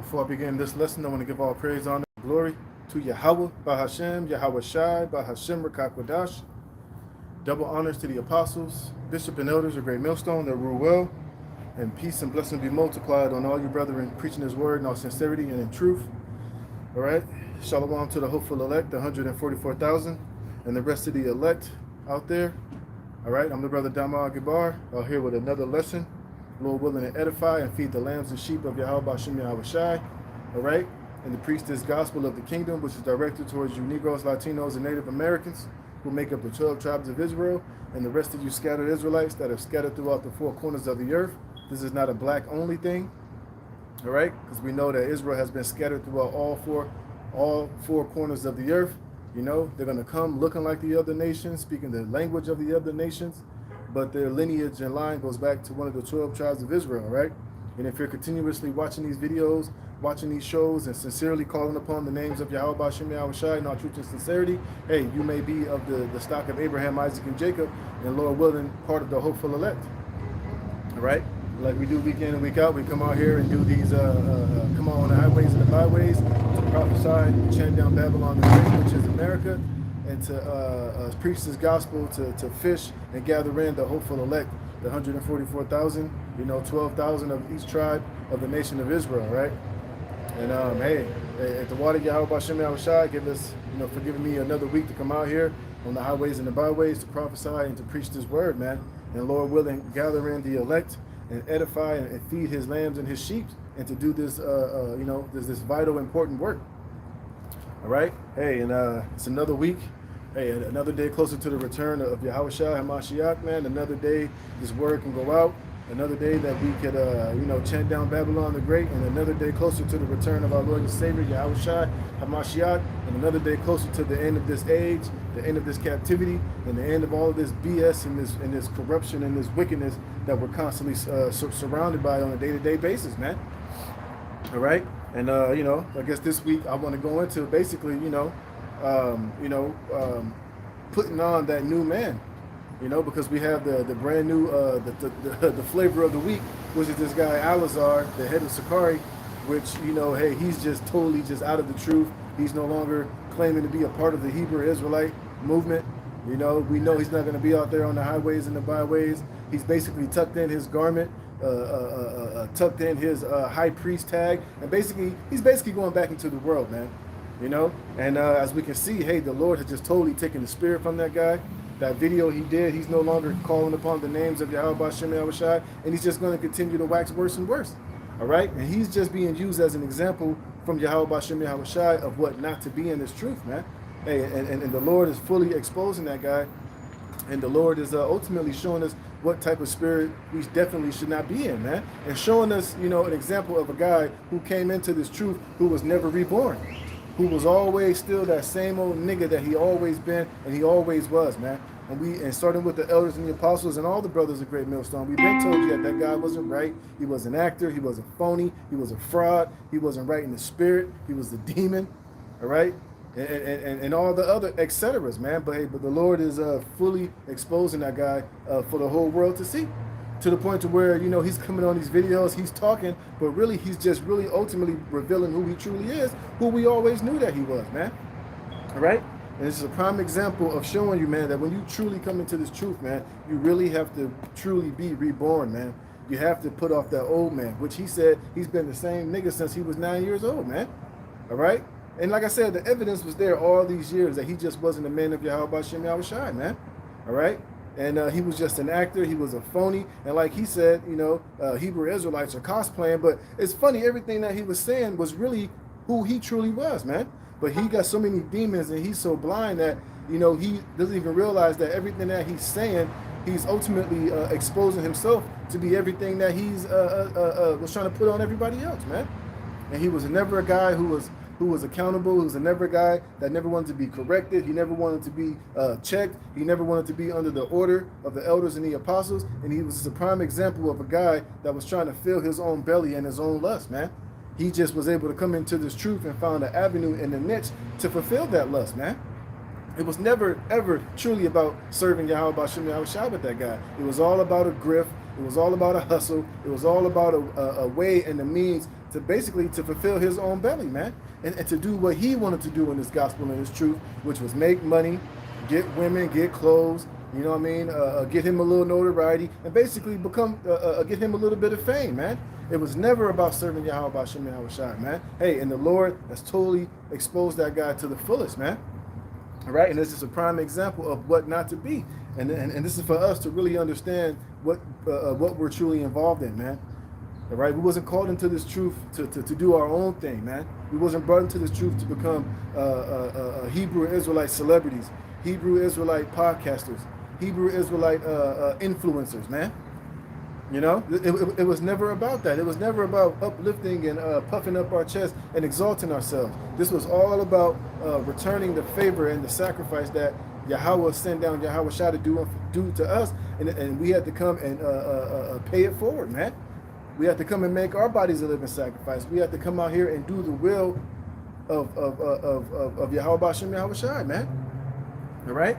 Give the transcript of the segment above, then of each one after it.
Before I begin this lesson, I want to give all praise, honor, and glory to Yahweh, Bahashem, Yahweh Shai, Bahashem, Rakakwadash. Double honors to the apostles, bishop, and elders of Great Millstone that rule well, and peace and blessing be multiplied on all you brethren preaching his word in all sincerity and in truth. All right. Shalom to the hopeful elect, the 144,000, and the rest of the elect out there. All right. I'm the brother Dama Gabar, out here with another lesson. Lord willing to edify and feed the lambs and sheep of Yahweh Bashem Yahweh Shai. All right. And to preach this gospel of the kingdom, which is directed towards you Negroes, Latinos, and Native Americans who make up the 12 tribes of Israel, and the rest of you scattered Israelites that are scattered throughout the four corners of the earth. This is not a black only thing. All right. Because we know that Israel has been scattered throughout all four corners of the earth. You know, they're going to come looking like the other nations, speaking the language of the other nations, but their lineage and line goes back to one of the 12 tribes of Israel, right? And if you're continuously watching these videos, watching these shows, and sincerely calling upon the names of Yahweh Bashem Yahweh Shai in all truth and sincerity, hey, you may be of the stock of Abraham, Isaac, and Jacob, and Lord willing, part of the hopeful elect. All right? Like we do week in and week out, we come out here and do these, come out on the highways and the byways to prophesy, chant down Babylon the Great, which is America, and to preach this gospel, to fish and gather in the hopeful elect, the 144,000, 12,000 of each tribe of the nation of Israel, right? And hey, at the water Yahweh Bashem Yahweh Shai, give us, for giving me another week to come out here on the highways and the byways to prophesy and to preach this word, man. And Lord willing, gather in the elect and edify and feed his lambs and his sheep, and to do this, this vital, important work. All right. Hey, and it's another week. Hey, another day closer to the return of Yahweh Shai HaMashiach, man. Another day this word can go out. Another day that we could, chant down Babylon the Great. And another day closer to the return of our Lord and Savior, Yahweh Shai HaMashiach. And another day closer to the end of this age, the end of this captivity, and the end of all of this BS and this corruption and this wickedness that we're constantly surrounded by on a day-to-day basis, man. All right. And, I guess this week I want to go into basically, putting on that new man, because we have the brand new, the flavor of the week, which is this guy, Alazar, the head of Sakari, which, hey, he's just totally just out of the truth. He's no longer claiming to be a part of the Hebrew Israelite movement. We know he's not going to be out there on the highways and the byways. He's basically tucked in his garment, tucked in his high priest tag, and he's basically going back into the world, man. And as we can see, hey, the Lord has just totally taken the spirit from that guy. That video he did, he's no longer calling upon the names of Yahweh Bashem Yahweh Shai, and he's just going to continue to wax worse and worse. All right? And he's just being used as an example from Yahweh Bashem Yahweh Shai of what not to be in this truth, man. Hey, and the Lord is fully exposing that guy, and the Lord is ultimately showing us what type of spirit we definitely should not be in, man. And showing us, an example of a guy who came into this truth who was never reborn, who was always still that same old nigga that he always been and he always was, man. And starting with the elders and the apostles and all the brothers of Great Millstone, we've been told you that guy wasn't right. He was an actor. He was a phony. He was a fraud. He wasn't right in the spirit. He was a demon, all right? And all the other et ceteras, man. But the Lord is fully exposing that guy for the whole world to see. To the point to where, he's coming on these videos, he's talking, but really he's just really ultimately revealing who he truly is, who we always knew that he was, man. All right? And this is a prime example of showing you, man, that when you truly come into this truth, man, you really have to truly be reborn, man. You have to put off that old man, which he said he's been the same nigga since he was 9 years old, man. All right? And like I said, the evidence was there all these years that he just wasn't a man of Yahweh Bashem Yahweh Shai, man. All right? And he was just an actor. He was a phony. And like he said, Hebrew Israelites are cosplaying. But it's funny, everything that he was saying was really who he truly was, man. But he got so many demons and he's so blind that, he doesn't even realize that everything that he's saying, he's ultimately exposing himself to be everything that he's was trying to put on everybody else, man. And he was never a guy who was accountable. He was never a guy that never wanted to be corrected. He never wanted to be checked. He never wanted to be under the order of the elders and the apostles. And he was a prime example of a guy that was trying to fill his own belly and his own lust, man. He just was able to come into this truth and found an avenue and a niche to fulfill that lust, man. It was never, ever truly about serving Yahweh Bashem Yahweh Shai with that guy. It was all about a grift. It was all about a hustle. It was all about a way and a means to basically to fulfill his own belly, man, and to do what he wanted to do in this gospel and this truth, which was make money, get women, get clothes, you know what I mean, get him a little notoriety, and basically become get him a little bit of fame, man. It was never about serving Yahweh B'Shem Yahweh Shai, man. Hey, and the Lord has totally exposed that guy to the fullest, man. All right, and this is a prime example of what not to be, and this is for us to really understand what we're truly involved in, man. All right, we wasn't called into this truth to do our own thing, man. We wasn't brought into this truth to become Hebrew Israelite celebrities, Hebrew Israelite podcasters, Hebrew Israelite influencers, man. You know, it was never about that. It was never about uplifting and puffing up our chest and exalting ourselves. This was all about returning the favor and the sacrifice that Yahweh sent down Yahweh Shai to do to us, and we had to come and pay it forward, man. We had to come and make our bodies a living sacrifice. We had to come out here and do the will of Yahweh B'Shem Yahweh Shai, man. All right?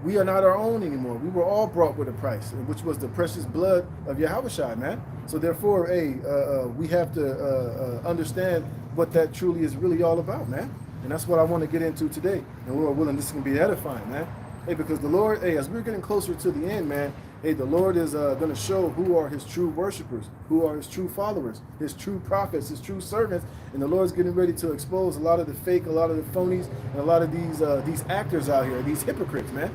We are not our own anymore. We were all brought with a price, which was the precious blood of Yahweh Shai, man. So therefore, hey, we have to understand what that truly is really all about, man. And that's what I want to get into today. And Lord willing, this can be edifying, man. Hey, because the Lord, hey, as we're getting closer to the end, man, hey, the Lord is going to show who are his true worshipers, who are his true followers, his true prophets, his true servants. And the Lord's getting ready to expose a lot of the fake, a lot of the phonies, and a lot of these actors out here, these hypocrites, man.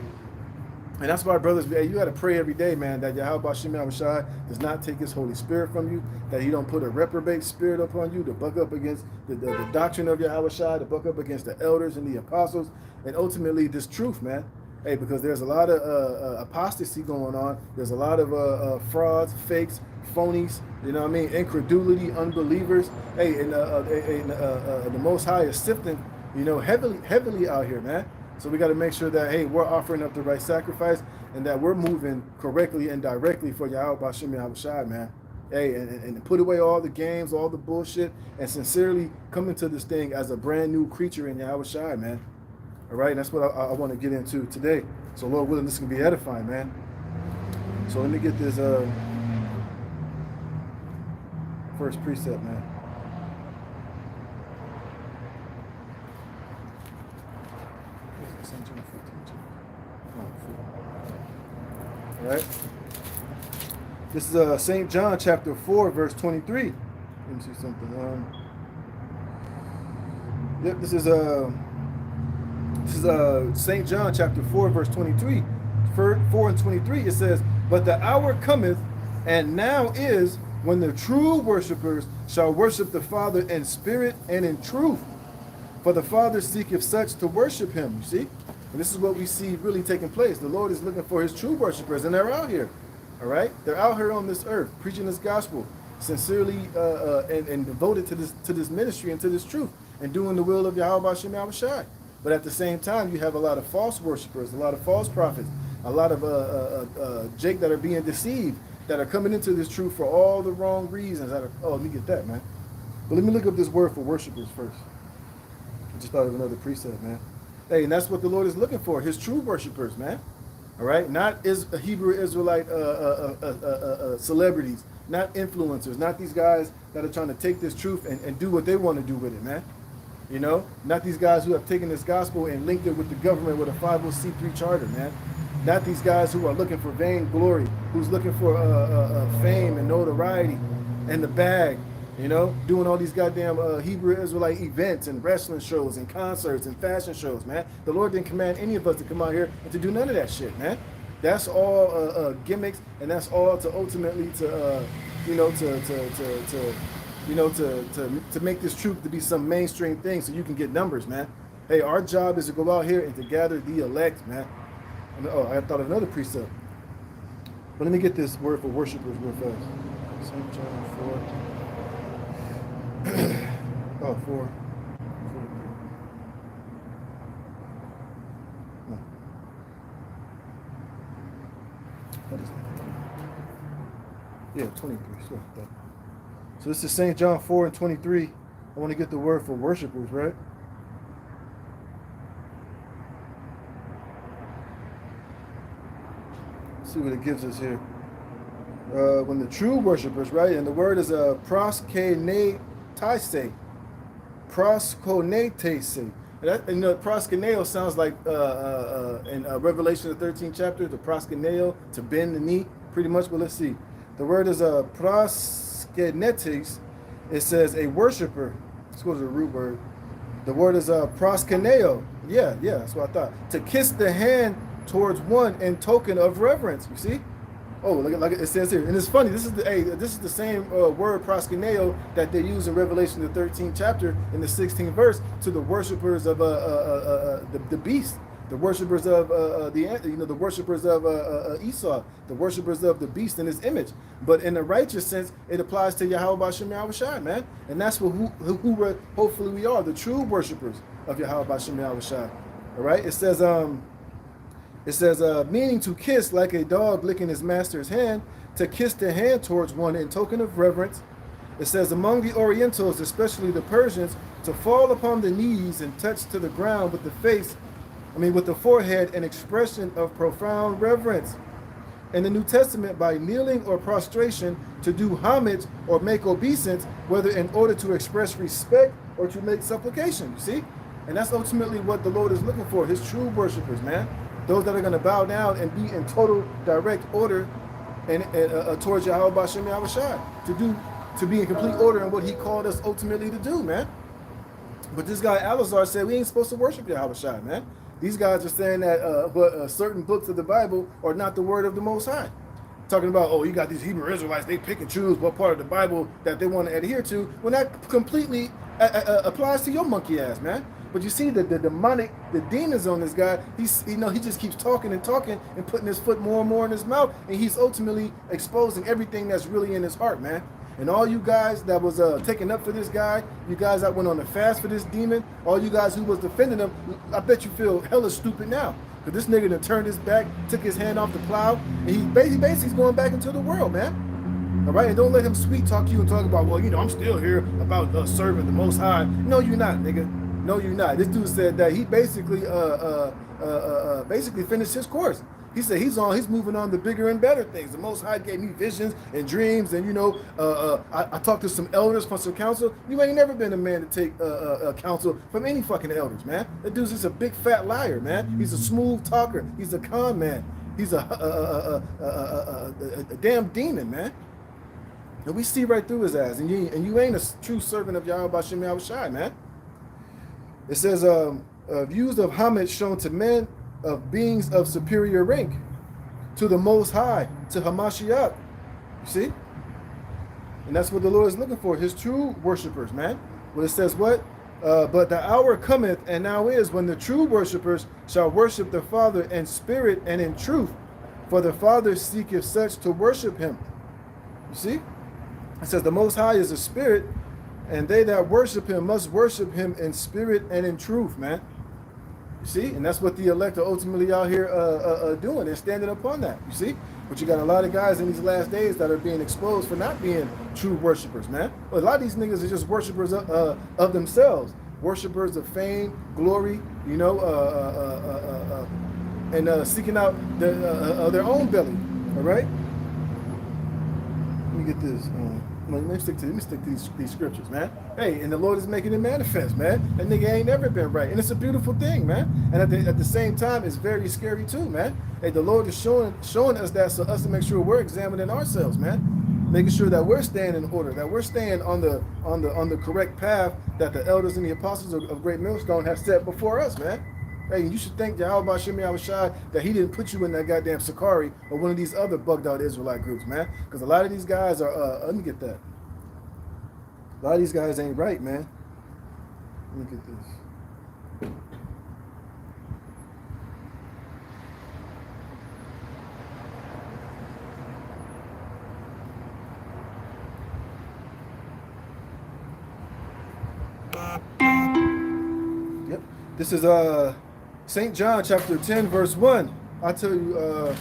And that's why, brothers, hey, you got to pray every day, man, that Yahweh B'Shem Yahweh Shai does not take his Holy Spirit from you, that he don't put a reprobate spirit upon you to buck up against the doctrine of Yahweh Shai, to buck up against the elders and the apostles, and ultimately this truth, man. Hey, because there's a lot of apostasy going on. There's a lot of frauds, fakes, phonies, you know what I mean, incredulity, unbelievers. Hey, and the Most High is sifting, you know, heavily out here, man. So we got to make sure that, hey, we're offering up the right sacrifice and that we're moving correctly and directly for Yahweh B'Shem Yahweh Shai, man. Hey, and put away all the games, all the bullshit, and sincerely come into this thing as a brand new creature in Yahweh Shai, man. All right, and that's what I want to get into today. So Lord willing, this can be edifying, man. So let me get this first precept, man. All right. This is St. John chapter 4, verse 23. Let me see something. Yep, this is St. John chapter 4, verse 23. 4 and 23, it says, "But the hour cometh, and now is, when the true worshipers shall worship the Father in spirit and in truth. For the Father seeketh such to worship him." You see? And this is what we see really taking place. The Lord is looking for his true worshipers, and they're out here. All right? They're out here on this earth, preaching this gospel, sincerely and devoted to this ministry and to this truth, and doing the will of Yahweh B'Shem Yahweh Shai. But at the same time, you have a lot of false worshipers, a lot of false prophets, a lot of Jake that are being deceived, that are coming into this truth for all the wrong reasons. Oh, let me get that, man. But let me look up this word for worshipers first. I just thought of another precept, man. Hey, and that's what the Lord is looking for, his true worshipers, man. All right? Not Hebrew Israelite celebrities, not influencers, not these guys that are trying to take this truth and do what they want to do with it, man. You know? Not these guys who have taken this gospel and linked it with the government with a 501c3 charter, man. Not these guys who are looking for vain glory, who's looking for fame and notoriety and the bag, you know, doing all these goddamn Hebrew Israelite events and wrestling shows and concerts and fashion shows, man. The Lord didn't command any of us to come out here and to do none of that shit, man. That's all gimmicks, and that's all to ultimately to make this truth to be some mainstream thing so you can get numbers, man. Hey, our job is to go out here and to gather the elect, man. Oh, I thought of another precept. But let me get this word for worshipers real fast. St. John 4. Oh, 4. No. What is that? Yeah, 23. So this is St. John 4 and 23. I want to get the word for worshipers, right? See what it gives us here. When the true worshipers, right, and the word is proskunetese. And proskuneo sounds like in Revelation the 13th chapter, the proskuneo, to bend the knee, pretty much. But let's see. The word is proskunetes. It says a worshiper. Let's go to the root word. The word is proskuneo. Yeah, that's what I thought. To kiss the hand towards one in token of reverence. You see? Oh, like it says here, and it's funny. This is the same word proskuneo that they use in Revelation the 13th chapter in the 16th verse to the worshipers of the beast, the worshipers of the worshipers of Esau, the worshipers of the beast in his image. But in the righteous sense, it applies to Yahweh B'Shem Yahushai, man, and that's what who we're, hopefully we are, the true worshipers of Yahweh B'Shem Yahushai. All right, it says meaning to kiss like a dog licking his master's hand, to kiss the hand towards one in token of reverence. It says among the Orientals, especially the Persians, to fall upon the knees and touch to the ground with the forehead, an expression of profound reverence. In the New Testament, by kneeling or prostration, to do homage or make obeisance, whether in order to express respect or to make supplication. You see? And that's ultimately what the Lord is looking for, his true worshipers, man. Those that are going to bow down and be in total direct order and towards Yahweh B'Shem Yahushai, to be in complete order in what he called us ultimately to do, man. But this guy Alazar said we ain't supposed to worship Yahushai, man. These guys are saying that certain books of the Bible are not the word of the Most High. Talking about, oh, you got these Hebrew Israelites, they pick and choose what part of the Bible that they want to adhere to, when that completely applies to your monkey ass, man. But you see the demons on this guy, he just keeps talking and putting his foot more and more in his mouth, and he's ultimately exposing everything that's really in his heart, man. And all you guys that was taking up for this guy, you guys that went on a fast for this demon, all you guys who was defending him, I bet you feel hella stupid now. Because this nigga done turned his back, took his hand off the plow, and he basically going back into the world, man. All right, and don't let him sweet talk you and talk about, well, I'm still here about serving the Most High. No, you're not, nigga. No, you're not. This dude said that he basically finished his course. He said he's moving on to bigger and better things. The Most High gave me visions and dreams, and I talked to some elders from some counsel. You ain't never been a man to take counsel from any fucking elders, man. That dude's just a big fat liar, man. He's a smooth talker. He's a con man. He's a damn demon, man. And we see right through his ass. And you ain't a true servant of Yahweh B'Shem Yahushai, man. It says, views of homage shown to men of beings of superior rank, to the Most High, to Hamashiach. You see? And that's what the Lord is looking for, his true worshipers, man. Well, it says what? But the hour cometh, and now is, when the true worshipers shall worship the Father in spirit and in truth, for the Father seeketh such to worship him. You see? It says the Most High is a spirit, and they that worship him must worship him in spirit and in truth, man. You see? And that's what the elect are ultimately out here doing. They're standing upon that, you see? But you got a lot of guys in these last days that are being exposed for not being true worshipers, man. Well, a lot of these niggas are just worshipers of themselves. Worshipers of fame, glory, and seeking out their own belly, all right? Let me get this. Let me stick to these scriptures, man. Hey, and the Lord is making it manifest, man. That nigga ain't never been right, and it's a beautiful thing, man. And at the same time, it's very scary too, man. Hey, the Lord is showing us that, so us to make sure we're examining ourselves, man, making sure that we're staying in order, that we're staying on the correct path that the elders and the apostles of Great Millstone have set before us, man. Hey, you should thank Yahweh B'Shem Yahushai that he didn't put you in that goddamn Sakari or one of these other bugged out Israelite groups, man. Because a lot of these guys are, let me get that. A lot of these guys ain't right, man. Let me get this. Yep. This is St. John chapter 10, verse 1. I tell you,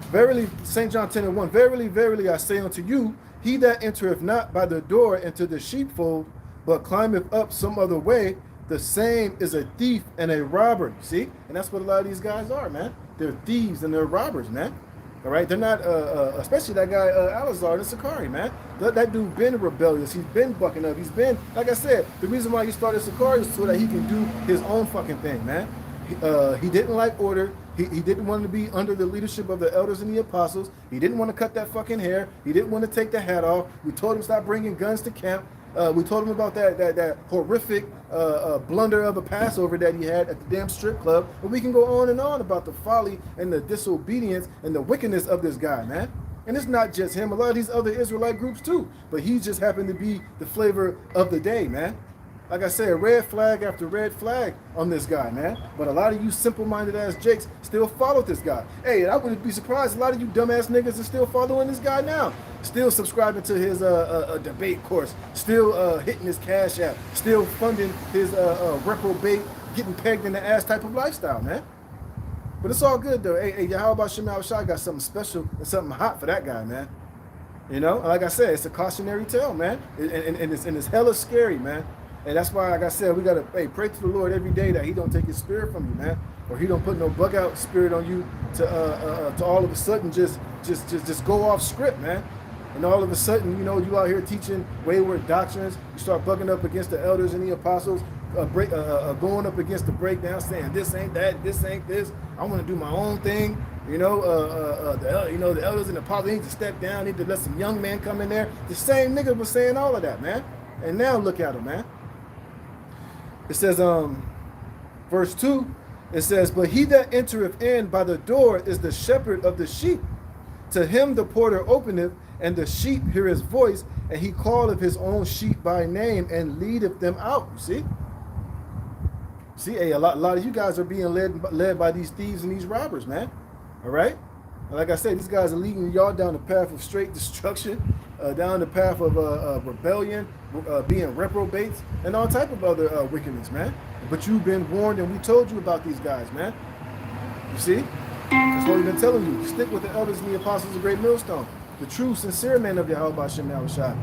verily, St. John 10 and 1, verily, verily, I say unto you, he that entereth not by the door into the sheepfold, but climbeth up some other way, the same is a thief and a robber. See? And that's what a lot of these guys are, man. They're thieves and they're robbers, man. All right, they're not, especially that guy Alazar and Sakari, man. That dude been rebellious. He's been bucking up. He's been, like I said, the reason why he started Sakari is so that he can do his own fucking thing, man. He didn't like order. He didn't want to be under the leadership of the elders and the apostles. He didn't want to cut that fucking hair. He didn't want to take the hat off. We told him stop bringing guns to camp. We told him about that horrific blunder of a Passover that he had at the damn strip club. And we can go on and on about the folly and the disobedience and the wickedness of this guy, man. And it's not just him. A lot of these other Israelite groups too. But he just happened to be the flavor of the day, man. Like I said, red flag after red flag on this guy, man. But a lot of you simple-minded ass jakes still followed this guy. Hey, I wouldn't be surprised. A lot of you dumbass niggas are still following this guy now. Still subscribing to his debate course. Still hitting his Cash App. Still funding his reprobate, getting pegged in the ass type of lifestyle, man. But it's all good though. Hey, Yahweh Shemel Shai got something special and something hot for that guy, man. You know, like I said, it's a cautionary tale, man. And it's hella scary, man. And that's why, like I said, we gotta pray to the Lord every day that He don't take His spirit from you, man, or He don't put no bug out spirit on you to all of a sudden just go off script, man. And all of a sudden, you know, you out here teaching wayward doctrines. You start bugging up against the elders and the apostles, going up against the breakdown, saying this ain't that, this ain't this. I want to do my own thing. You know, the elders and the apostles need to step down. Need to let some young men come in there. The same nigga was saying all of that, man. And now look at him, man. It says, verse 2, it says, but he that entereth in by the door is the shepherd of the sheep. To him the porter openeth, and the sheep hear his voice, and he calleth his own sheep by name and leadeth them out. You see? See, hey, a lot of you guys are being led by these thieves and these robbers, man. All right? Like I said, these guys are leading y'all down the path of straight destruction, down the path of rebellion, being reprobates, and all type of other wickedness, man. But you've been warned, and we told you about these guys, man. You see? That's what we've been telling you. Stick with the elders and the apostles of Great Millstone. The true, sincere men of Yahweh Shem Yahushua,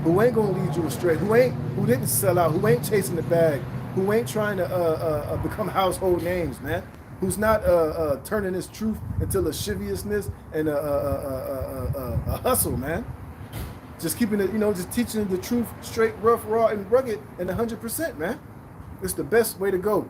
who ain't going to lead you astray, who didn't sell out, who ain't chasing the bag, who ain't trying to become household names, man. Who's not turning his truth into lasciviousness and a hustle, man. Just keeping it, you know, just teaching the truth straight, rough, raw, and rugged, and 100%, man. It's the best way to go.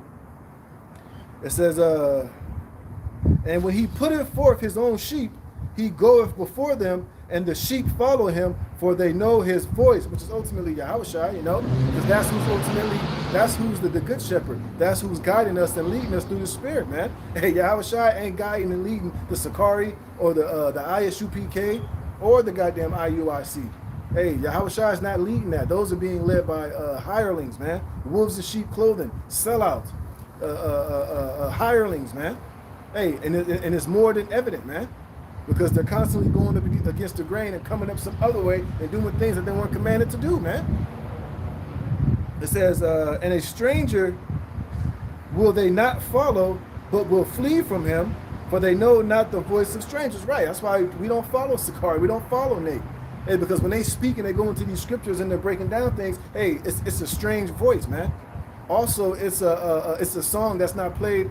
It says, and when he putteth forth his own sheep, he goeth before them, and the sheep follow him, for they know his voice, which is ultimately Yahushua, you know, because that's who's the good shepherd. That's who's guiding us and leading us through the Spirit, man. Hey, Yahushua ain't guiding and leading the Sakari or the ISUPK or the goddamn IUIC. Hey, Yahushua is not leading that. Those are being led by hirelings, man. Wolves in sheep clothing, sellouts, hirelings, man. Hey, and it's more than evident, man. Because they're constantly going up against the grain and coming up some other way and doing things that they weren't commanded to do, man. It says, and a stranger will they not follow, but will flee from him, for they know not the voice of strangers. Right, that's why we don't follow Sakari, we don't follow Nate. Hey, because when they speak and they go into these scriptures and they're breaking down things, hey, it's a strange voice, man. Also, it's a song that's not played.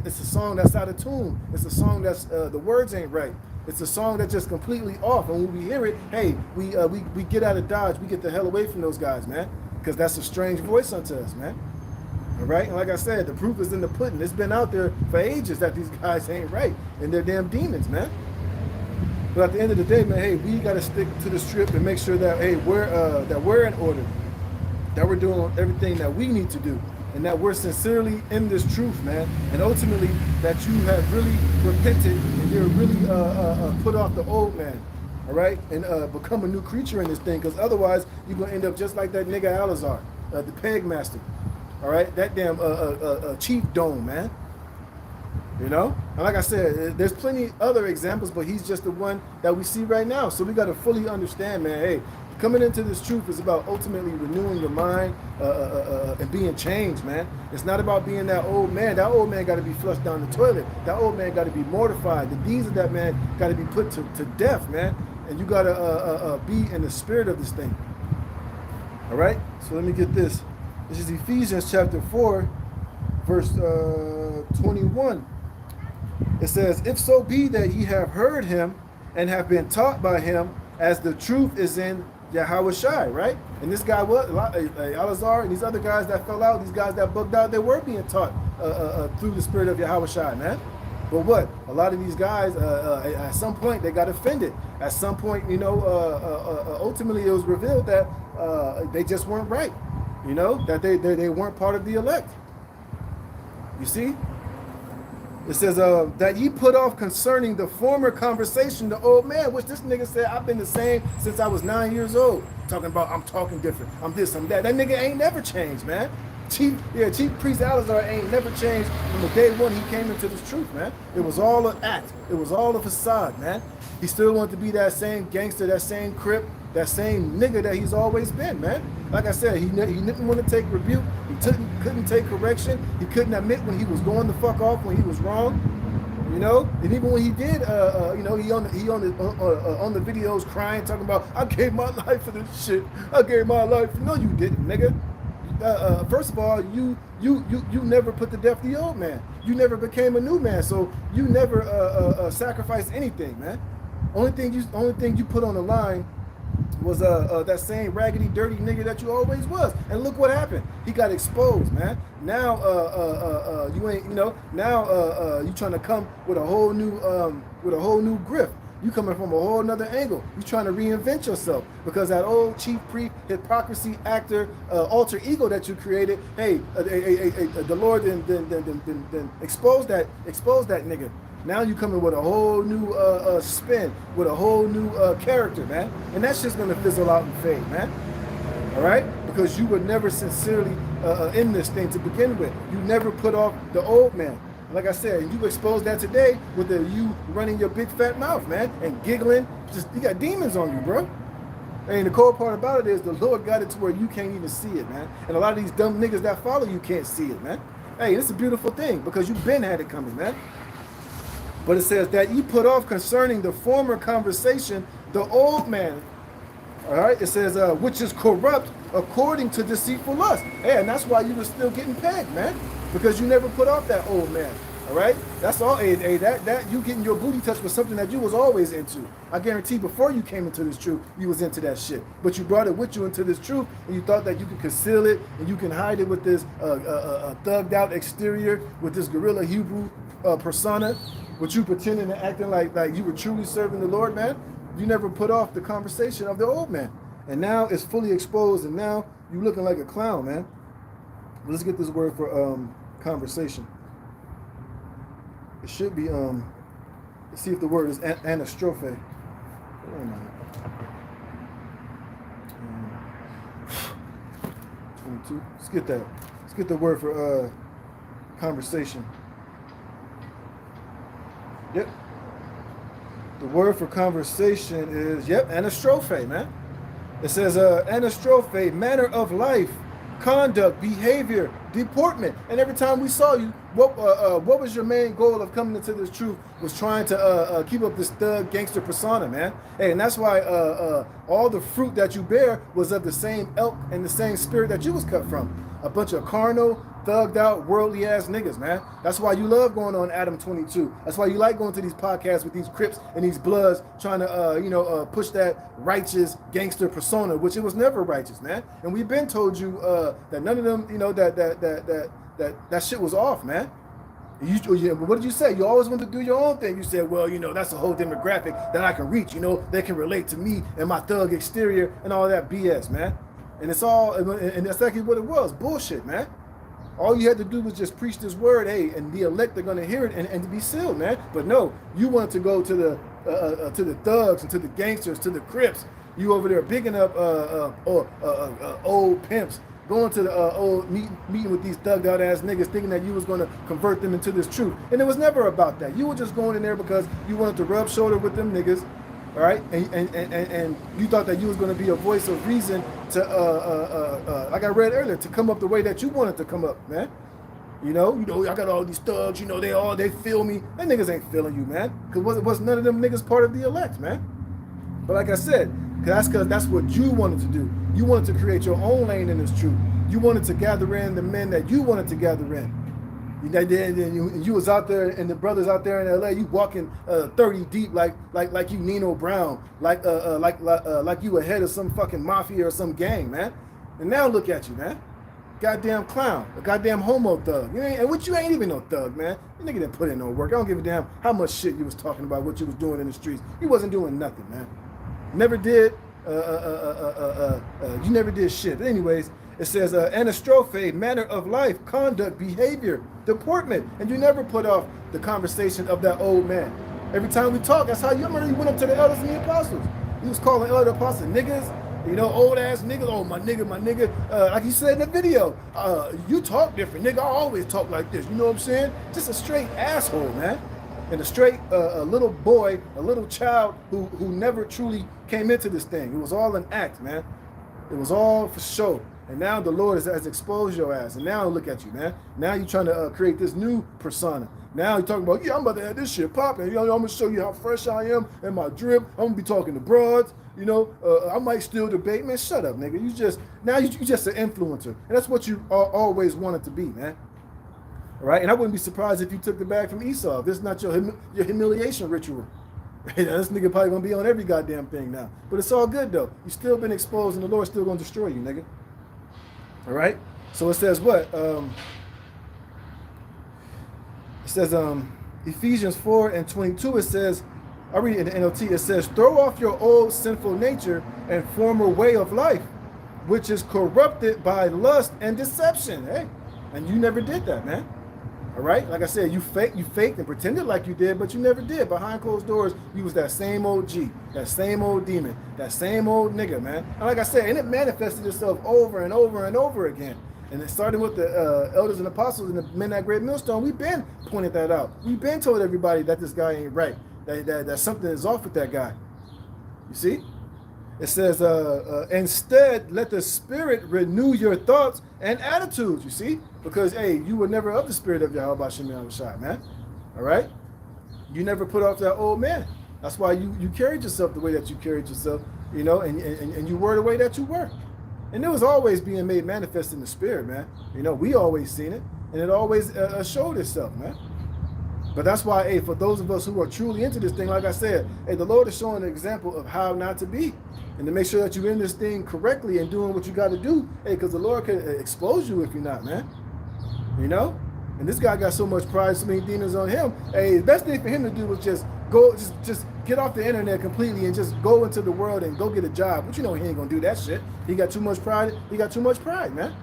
It's a song that's out of tune. It's a song that's the words ain't right. It's a song that's just completely off. And when we hear it, hey, we get out of Dodge. We get the hell away from those guys, man, because that's a strange voice unto us, man. All right, and like I said, the proof is in the pudding. It's been out there for ages that these guys ain't right, and they're damn demons, man. But at the end of the day, man, hey, we got to stick to the script and make sure that hey, we're in order, that we're doing everything that we need to do, and that we're sincerely in this truth, man, and ultimately that you have really repented and you're really put off the old man, all right, and become a new creature in this thing, because otherwise you're going to end up just like that nigga Alazar, the peg master, all right, that damn chief dome, man, you know. And like I said, there's plenty other examples, but he's just the one that we see right now. So we got to fully understand, man, hey, coming into this truth is about ultimately renewing your mind and being changed, man. It's not about being that old man. That old man got to be flushed down the toilet. That old man got to be mortified. The deeds of that man got to be put to death, man. And you got to be in the spirit of this thing. All right? So let me get this. This is Ephesians chapter 4, verse 21. It says, if so be that ye have heard him and have been taught by him, as the truth is in Yahweh Shai, right? And this guy was Alazar and these other guys that fell out, these guys that bugged out, they were being taught through the spirit of Yahweh Shai, man. But what? A lot of these guys, at some point, they got offended. At some point, you know, ultimately it was revealed that they just weren't right. You know, that they weren't part of the elect. You see? It says, that ye put off concerning the former conversation, the old man, which this nigga said, I've been the same since I was 9 years old. Talking about, I'm talking different. I'm this, I'm that. That nigga ain't never changed, man. Chief Priest Alazar ain't never changed from the day one he came into this truth, man. It was all an act. It was all a facade, man. He still wanted to be that same gangster, that same crip, that same nigga that he's always been, man. Like I said, he didn't want to take rebuke. He couldn't take correction. He couldn't admit when he was going the fuck off, when he was wrong. You know, and even when he did, you know, he on the videos crying, talking about, I gave my life for this shit. I gave my life. No, you didn't, nigga. First of all, you never put to death the old man. You never became a new man, so you never sacrificed anything, man. Only thing you put on the line was that same raggedy, dirty nigga that you always was. And look what happened. He got exposed, man. Now you ain't, you know. Now you trying to come with a whole new grip. You coming from a whole nother angle. You trying to reinvent yourself because that old chief priest, hypocrisy actor, alter ego that you created. Hey, the Lord then expose that nigga. Now you coming with a whole new spin, with a whole new character, man. And that's just gonna fizzle out and fade, man. All right? Because you were never sincerely in this thing to begin with. You never put off the old man. Like I said, you exposed that today with you running your big fat mouth, man, and giggling. Just you got demons on you, bro. And the cold part about it is the Lord got it to where you can't even see it, man. And a lot of these dumb niggas that follow you can't see it, man. Hey, it's a beautiful thing because you've been had it coming, man. But it says that ye put off concerning the former conversation, the old man. All right, it says, which is corrupt according to deceitful lust. Hey, and that's why you were still getting pegged, man. Because you never put off that old man. All right? That's all. Hey, that you getting your booty touched was something that you was always into. I guarantee before you came into this truth, you was into that shit. But you brought it with you into this truth, and you thought that you could conceal it, and you can hide it with this thugged out exterior, with this gorilla Hebrew persona, with you pretending and acting like you were truly serving the Lord, man. You never put off the conversation of the old man. And now it's fully exposed, and now you looking like a clown, man. Let's get this word for conversation. It should be let's see if the word is anastrophe. Where am I? 22. Let's get that. Let's get the word for conversation. Yep. The word for conversation is anastrophe, man. It says anastrophe, manner of life, conduct, behavior, deportment. And every time we saw you, what was your main goal of coming into this truth? Was trying to keep up this thug gangster persona, man. Hey, and that's why all the fruit that you bear was of the same elk and the same spirit that you was cut from. A bunch of carnal, thugged out, worldly ass niggas, man. That's why you love going on Adam 22. That's why you like going to these podcasts with these Crips and these Bloods trying to push that righteous gangster persona, which it was never righteous, man. And we've been told you that none of them, that shit was off, man. What did you say? You always want to do your own thing. You said, well, that's a whole demographic that I can reach. They can relate to me and my thug exterior and all that BS, man. And it's all, and that's exactly what it was. Bullshit, man. All you had to do was just preach this word, hey, and the elect are going to hear it and to be sealed, man. But no, you wanted to go to the thugs and to the gangsters, to the Crips. You over there bigging up old pimps, going to the old meeting with these thugged out ass niggas, thinking that you was going to convert them into this truth. And it was never about that. You were just going in there because you wanted to rub shoulder with them niggas. All right, and you thought that you was going to be a voice of reason to, like I read earlier, to come up the way that you wanted to come up, man. I got all these thugs. They feel me. That niggas ain't feeling you, man. Cause was none of them niggas part of the elect, man. But like I said, cause that's what you wanted to do. You wanted to create your own lane in this truth. You wanted to gather in the men that you wanted to gather in. You was out there, and the brothers out there in LA, you walking 30 deep, like you Nino Brown, like you ahead of some fucking mafia or some gang, man. And now look at you, man. Goddamn clown, a goddamn homo thug. You ain't even no thug, man. You nigga didn't put in no work. I don't give a damn how much shit you was talking about, what you was doing in the streets. You wasn't doing nothing, man. Never did. You never did shit. But anyways, it says anastrophe, manner of life, conduct, behavior, deportment, and you never put off the conversation of that old man. Every time we talk, that's how you remember you went up to the elders and the apostles. He was calling elder apostles niggas. Old ass niggas. Oh, my nigga. Like he said in the video, you talk different, nigga. I always talk like this. You know what I'm saying? Just a straight asshole, man. And a straight a little boy, a little child who never truly came into this thing. It was all an act, man. It was all for show. And now the Lord has exposed your ass. And now look at you, man. Now you're trying to create this new persona. Now you're talking about, yeah, I'm about to have this shit popping. I'm going to show you how fresh I am and my drip. I'm going to be talking to broads. I might still debate. Man, shut up, nigga. You just an influencer. And that's what you always wanted to be, man. All right? And I wouldn't be surprised if you took the bag from Esau. This is not your humiliation ritual. This nigga probably going to be on every goddamn thing now. But it's all good, though. You still been exposed, and the Lord's still going to destroy you, nigga. All right? So it says what? It says Ephesians 4:22, it says, I read it in the NLT, it says, throw off your old sinful nature and former way of life, which is corrupted by lust and deception. Hey, and you never did that, man. All right? Like I said, you faked and pretended like you did, but you never did. Behind closed doors, you was that same old G, that same old demon, that same old nigga, man. And like I said, and it manifested itself over and over and over again. And it started with the elders and apostles and the men at Great Millstone. We've been pointed that out. We've been told everybody that this guy ain't right, that something is off with that guy. You see? It says, instead, let the Spirit renew your thoughts and attitudes, you see? Because, hey, you were never of the spirit of Yahweh Shem Yahushua, man. All right? You never put off that old man. That's why you carried yourself the way that you carried yourself, and you were the way that you were. And it was always being made manifest in the spirit, man. We always seen it, and it always showed itself, man. But that's why, hey, for those of us who are truly into this thing, like I said, hey, the Lord is showing an example of how not to be, and to make sure that you're in this thing correctly and doing what you got to do, hey, because the Lord can expose you if you're not, man. And this guy got so much pride, so many demons on him. Hey, the best thing for him to do was just get off the internet completely and just go into the world and go get a job. But he ain't gonna do that shit. He got too much pride. He got too much pride, man.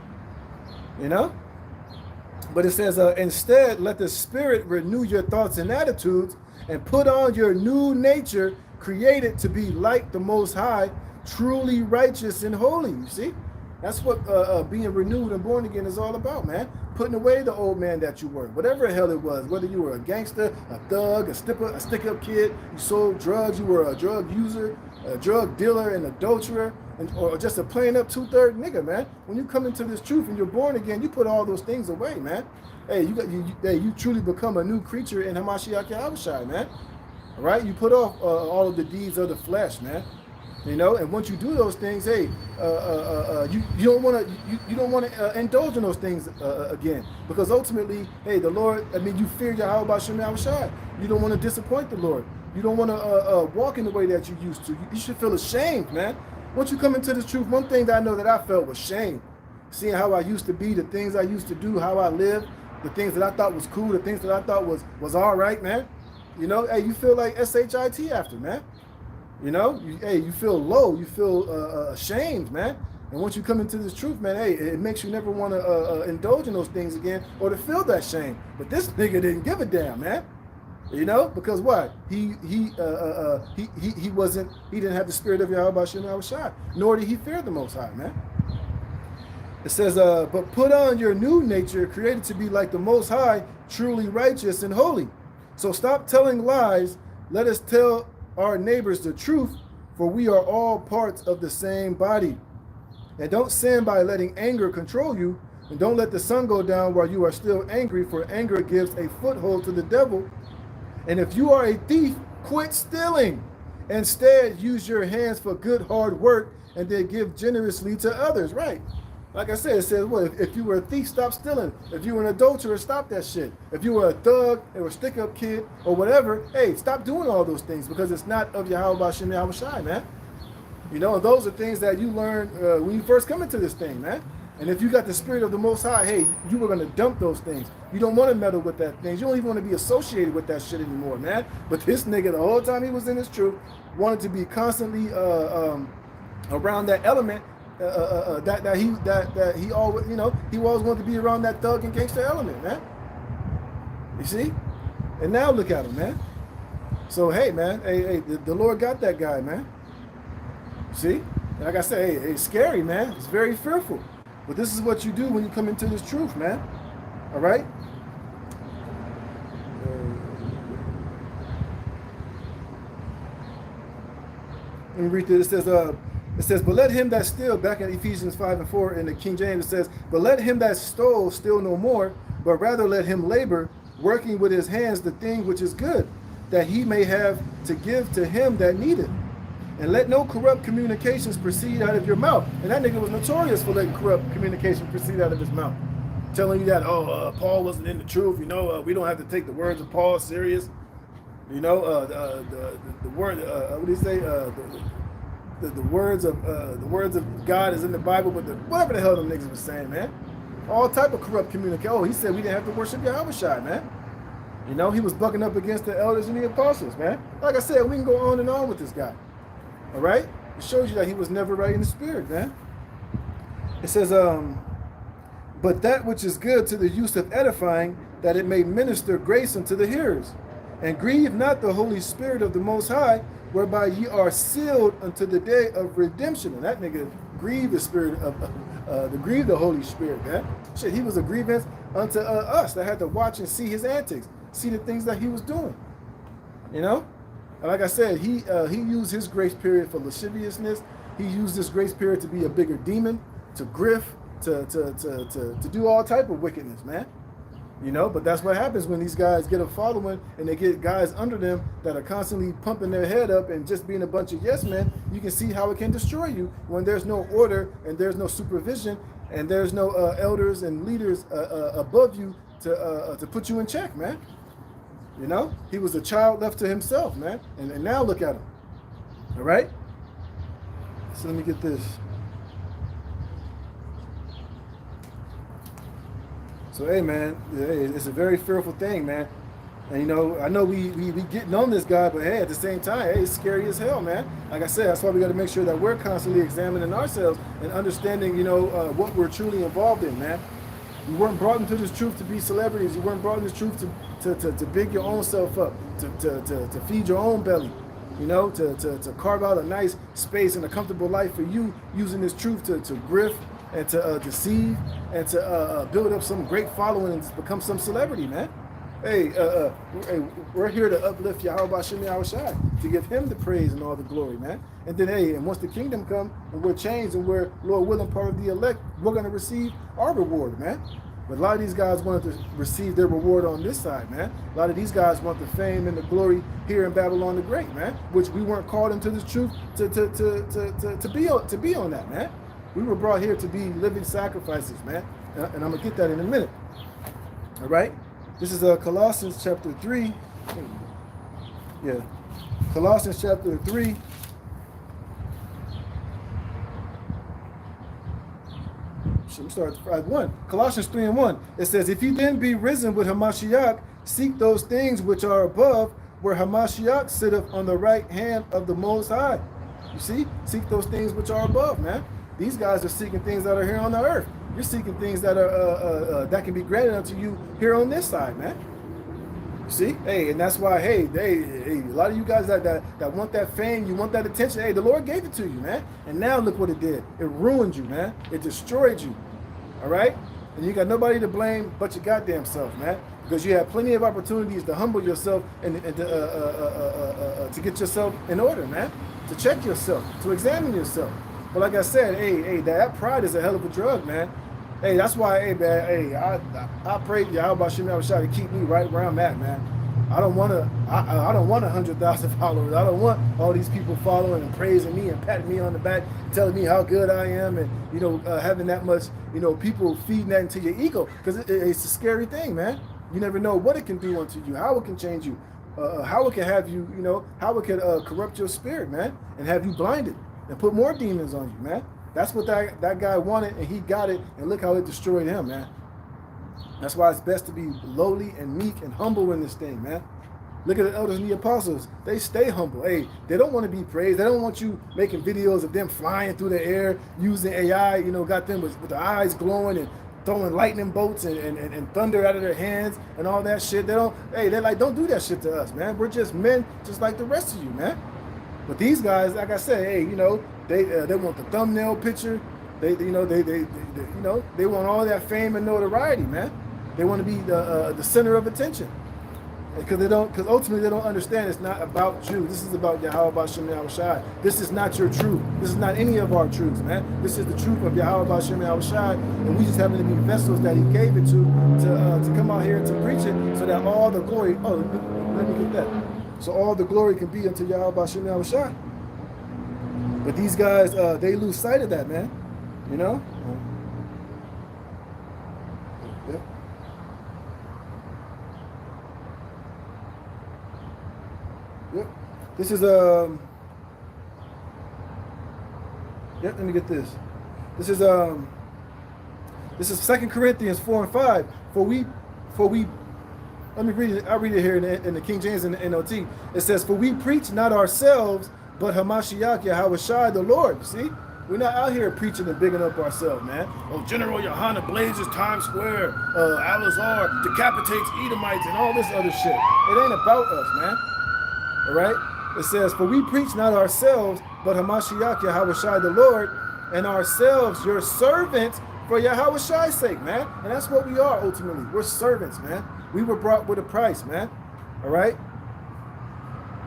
But it says, instead, let the Spirit renew your thoughts and attitudes and put on your new nature, created to be like the Most High, truly righteous and holy. You see? That's what being renewed and born again is all about, man. Putting away the old man that you were, whatever the hell it was, whether you were a gangster, a thug, a stick-up kid, you sold drugs, you were a drug user, a drug dealer, an adulterer, or just a plain up 2/3 nigga, man. When you come into this truth and you're born again, you put all those things away, man. Hey, you truly become a new creature in Hamashiach Yahushua, man. All right, you put off all of the deeds of the flesh, man. And once you do those things, hey, you don't want to indulge in those things again, because ultimately, hey, the Lord, you fear Yahweh Shem Yahushua. You don't want to disappoint the Lord. You don't want to walk in the way that you used to. You should feel ashamed, man. Once you come into this truth, one thing that I know that I felt was shame, seeing how I used to be, the things I used to do, how I lived, the things that I thought was cool, the things that I thought was all right, man. Hey, you feel like SHIT after, man. You feel low, you feel ashamed, man. And once you come into this truth, man, hey, it makes you never want to indulge in those things again or to feel that shame. But this nigga didn't give a damn, man. Because what? He didn't have the spirit of Yahweh Shem Yahushua, nor did he fear the Most High, man. It says, but put on your new nature, created to be like the Most High, truly righteous and holy. So stop telling lies. Let us tell our neighbors the truth, for we are all parts of the same body. And don't sin by letting anger control you, and don't let the sun go down while you are still angry, for anger gives a foothold to the devil. And if you are a thief, quit stealing. Instead, use your hands for good hard work, and then give generously to others. Right? Like I said, it says, well, if you were a thief, stop stealing. If you were an adulterer, stop that shit. If you were a thug or a stick-up kid or whatever, hey, stop doing all those things because it's not of Yahweh Hashem Yahweh Shai, man. You know, those are things that you learn when you first come into this thing, man. And if you got the spirit of the Most High, hey, you were going to dump those things. You don't want to meddle with that things. You don't even want to be associated with that shit anymore, man. But this nigga, the whole time he was in his truth, wanted to be constantly around that element that he always, you know, he always wanted to be around that thug and gangster element, man. You see? And now look at him, man. So, hey, man, hey, the Lord got that guy, man. See? Like I said, hey, it's scary, man. It's very fearful. But this is what you do when you come into this truth, man. All right? Let me read this. It says, but let him that steal, back in Ephesians 5:4 in the King James, it says, but let him that stole steal no more, but rather let him labor, working with his hands the thing which is good, that he may have to give to him that needeth. And let no corrupt communications proceed out of your mouth. And that nigga was notorious for letting corrupt communication proceed out of his mouth. Telling you that, Paul wasn't in the truth. You know, we don't have to take the words of Paul serious. You know, the word, what do you say? The words of God is in the Bible, but whatever the hell them niggas was saying, man. All type of corrupt communication. Oh, he said we didn't have to worship Yahweh Shai, man. You know, he was bucking up against the elders and the apostles, man. Like I said, we can go on and on with this guy. All right? It shows you that he was never right in the spirit, man. It says, but that which is good to the use of edifying, that it may minister grace unto the hearers. And grieve not the Holy Spirit of the Most High, whereby ye are sealed unto the day of redemption. And that nigga grieved the spirit of, grieve the Holy Spirit, man. Shit, he was a grievance unto us that had to watch and see his antics, see the things that he was doing. You know? And like I said, he used his grace period for lasciviousness. He used this grace period to be a bigger demon, to grift, to do all type of wickedness, man. You know, but that's what happens when these guys get a following and they get guys under them that are constantly pumping their head up and just being a bunch of yes men. You can see how it can destroy you when there's no order and there's no supervision and there's no elders and leaders above you to put you in check, man. You know, he was a child left to himself, man. And now look at him. All right? So let me get this. So, hey, man, it's a very fearful thing, man. And, you know, I know we getting on this guy, but, hey, at the same time, hey, it's scary as hell, man. Like I said, that's why we got to make sure that we're constantly examining ourselves and understanding, you know, what we're truly involved in, man. You weren't brought into this truth to be celebrities. You weren't brought into this truth to big your own self up, to feed your own belly, you know, to carve out a nice space and a comfortable life for you, using this truth to grift and to deceive and to build up some great following and become some celebrity, man. Hey, we're here to uplift Yahweh Hashem Yahweh Shai, to give him the praise and all the glory, man. And then, hey, and once the kingdom come and we're changed and we're, Lord willing, part of the elect, we're going to receive our reward, man. But a lot of these guys wanted to receive their reward on this side, man. A lot of these guys want the fame and the glory here in Babylon the Great, man. Which we weren't called into this truth to be on that, man. We were brought here to be living sacrifices, man. And I'm gonna get that in a minute. All right. This is Colossians chapter 3. Yeah, Colossians chapter 3. Should start at 1. Colossians 3:1. It says, if you then be risen with Hamashiach, seek those things which are above, where Hamashiach sitteth on the right hand of the Most High. You see? Seek those things which are above, man. These guys are seeking things that are here on the earth. You're seeking things that are that can be granted unto you here on this side, man. You see? Hey, and that's why, hey, a lot of you guys that want that fame, you want that attention, hey, the Lord gave it to you, man. And now look what it did. It ruined you, man. It destroyed you. All right? And you got nobody to blame but your goddamn self, man. Because you have plenty of opportunities to humble yourself and to get yourself in order, man. To check yourself, to examine yourself. But like I said, hey, that pride is a hell of a drug, man. Hey, that's why, hey, man, hey, I pray Yahweh Hashem Yahweh Shai to keep me right where I'm at, man. I don't want to. I don't want 100,000 followers. I don't want all these people following and praising me and patting me on the back, telling me how good I am, and having that much, people feeding that into your ego, because it's a scary thing, man. You never know what it can do unto you, how it can change you, how it can have you, how it can corrupt your spirit, man, and have you blinded and put more demons on you, man. That's what that guy wanted, and he got it, and look how it destroyed him, man. That's why it's best to be lowly and meek and humble in this thing, man. Look at the elders and the apostles. They stay humble. Hey, they don't want to be praised. They don't want you making videos of them flying through the air using AI, got them with their eyes glowing and throwing lightning bolts and thunder out of their hands and all that shit. They're like, don't do that shit to us, man. We're just men just like the rest of you, man. But these guys, like I said, hey, they want the thumbnail picture. They want all that fame and notoriety, man. They want to be the center of attention, because ultimately they don't understand it's not about you. This is about Yahweh B'Shem Yahushai. This is not your truth. This is not any of our truths, man. This is the truth of Yahweh B'Shem Yahushai, and we just happen to be vessels that He gave it to come out here and to preach it, so that all the glory. Oh, let me get that. So all the glory can be unto Yahweh B'Shem Yahushai. But these guys, they lose sight of that, man. Yep. Yep. This is yep, let me get this. This is 2 Corinthians 4 and 5. For we let me read it. I'll read it here in the King James and the NLT. It says, for we preach not ourselves, but Hamashiach Yahushai the Lord. See? We're not out here preaching and bigging up ourselves, man. Oh, General Yohanan blazes Times Square, Al-Azhar decapitates Edomites and all this other shit. It ain't about us, man. All right? It says, for we preach not ourselves, but Hamashiach Yahushai the Lord, and ourselves your servants for Yahushai's sake, man. And that's what we are ultimately. We're servants, man. We were brought with a price, man. All right?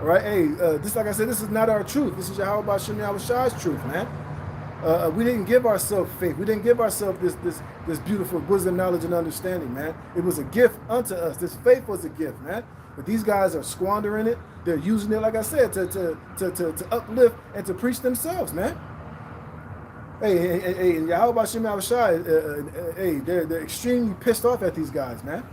All right? Hey, this, like I said, this is not our truth. This is Yahweh B'Shem Yahushai's truth, man. We didn't give ourselves faith. We didn't give ourselves this beautiful wisdom, knowledge, and understanding, man. It was a gift unto us. This faith was a gift, man. But these guys are squandering it. They're using it, like I said, to uplift and to preach themselves, man. Hey, Yahweh B'Shem Yahushai, they're extremely pissed off at these guys, man.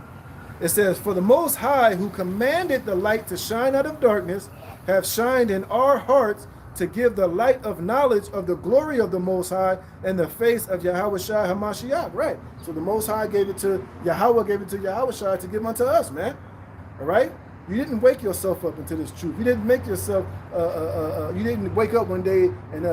It says, for the Most High, who commanded the light to shine out of darkness, have shined in our hearts to give the light of knowledge of the glory of the Most High and the face of Yahushai HaMashiach. Right. So the Most High gave it to Yahweh, gave it to Yahushai to give unto us, man. All right. You didn't wake yourself up into this truth. You didn't make yourself. You didn't wake up one day and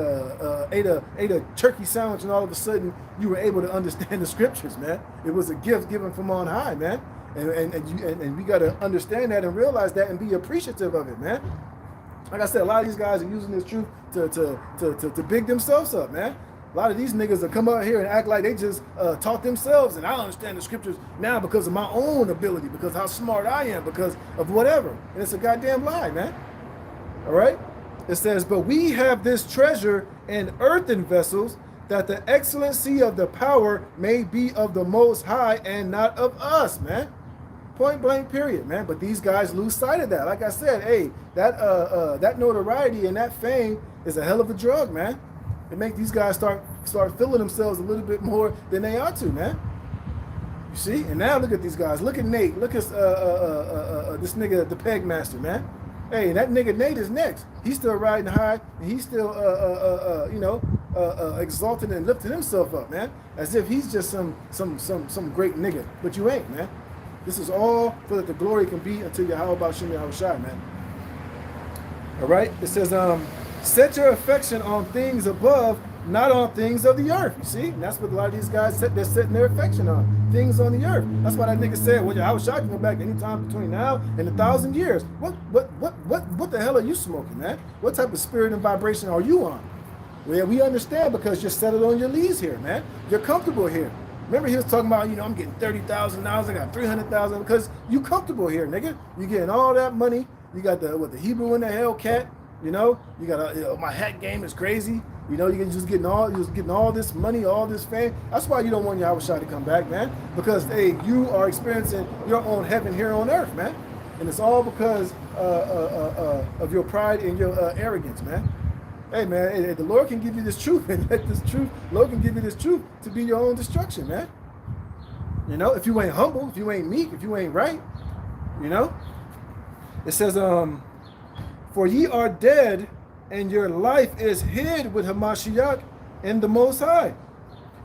ate a turkey sandwich, and all of a sudden you were able to understand the scriptures, man. It was a gift given from on high, man. And we got to understand that and realize that and be appreciative of it, man. Like I said, a lot of these guys are using this truth to big themselves up, man. A lot of these niggas will come out here and act like they just taught themselves, and I understand the scriptures now because of my own ability, because how smart I am, because of whatever. And it's a goddamn lie, man. All right? It says, but we have this treasure in earthen vessels, that the excellency of the power may be of the Most High and not of us, man. Point blank, period, man. But these guys lose sight of that. Like I said, hey, that notoriety and that fame is a hell of a drug, man. It makes these guys start feeling themselves a little bit more than they ought to, man. You see? And now look at these guys. Look at Nate. Look at this nigga, the Peg Master, man. Hey, that nigga Nate is next. He's still riding high, and he's still exalting and lifting himself up, man, as if he's just some great nigga. But you ain't, man. This is all so that the glory can be unto Yahweh B'Shem Yahushai, man. All right? It says, set your affection on things above, not on things of the earth. You see? And that's what a lot of these guys they're setting their affection on. Things on the earth. That's why that nigga said, well, Yahushai can go back anytime between now and 1,000 years. What the hell are you smoking, man? What type of spirit and vibration are you on? Well, we understand because you're settled on your leaves here, man. You're comfortable here. Remember he was talking about, I'm getting $30,000, I got $300,000, because you comfortable here, nigga. You getting all that money. You got the Hebrew in the Hellcat, you got my hat game is crazy. You're just getting all this money, all this fame. That's why you don't want Yahushua to come back, man. Because hey, you are experiencing your own heaven here on earth, man. And it's all because of your pride and your arrogance, man. Hey, man, the Lord can give you this truth, and let this truth, Lord can give you this truth to be your own destruction, man. You know, if you ain't humble, if you ain't meek, if you ain't right, you know. It says, for ye are dead, and your life is hid with Hamashiach in the Most High.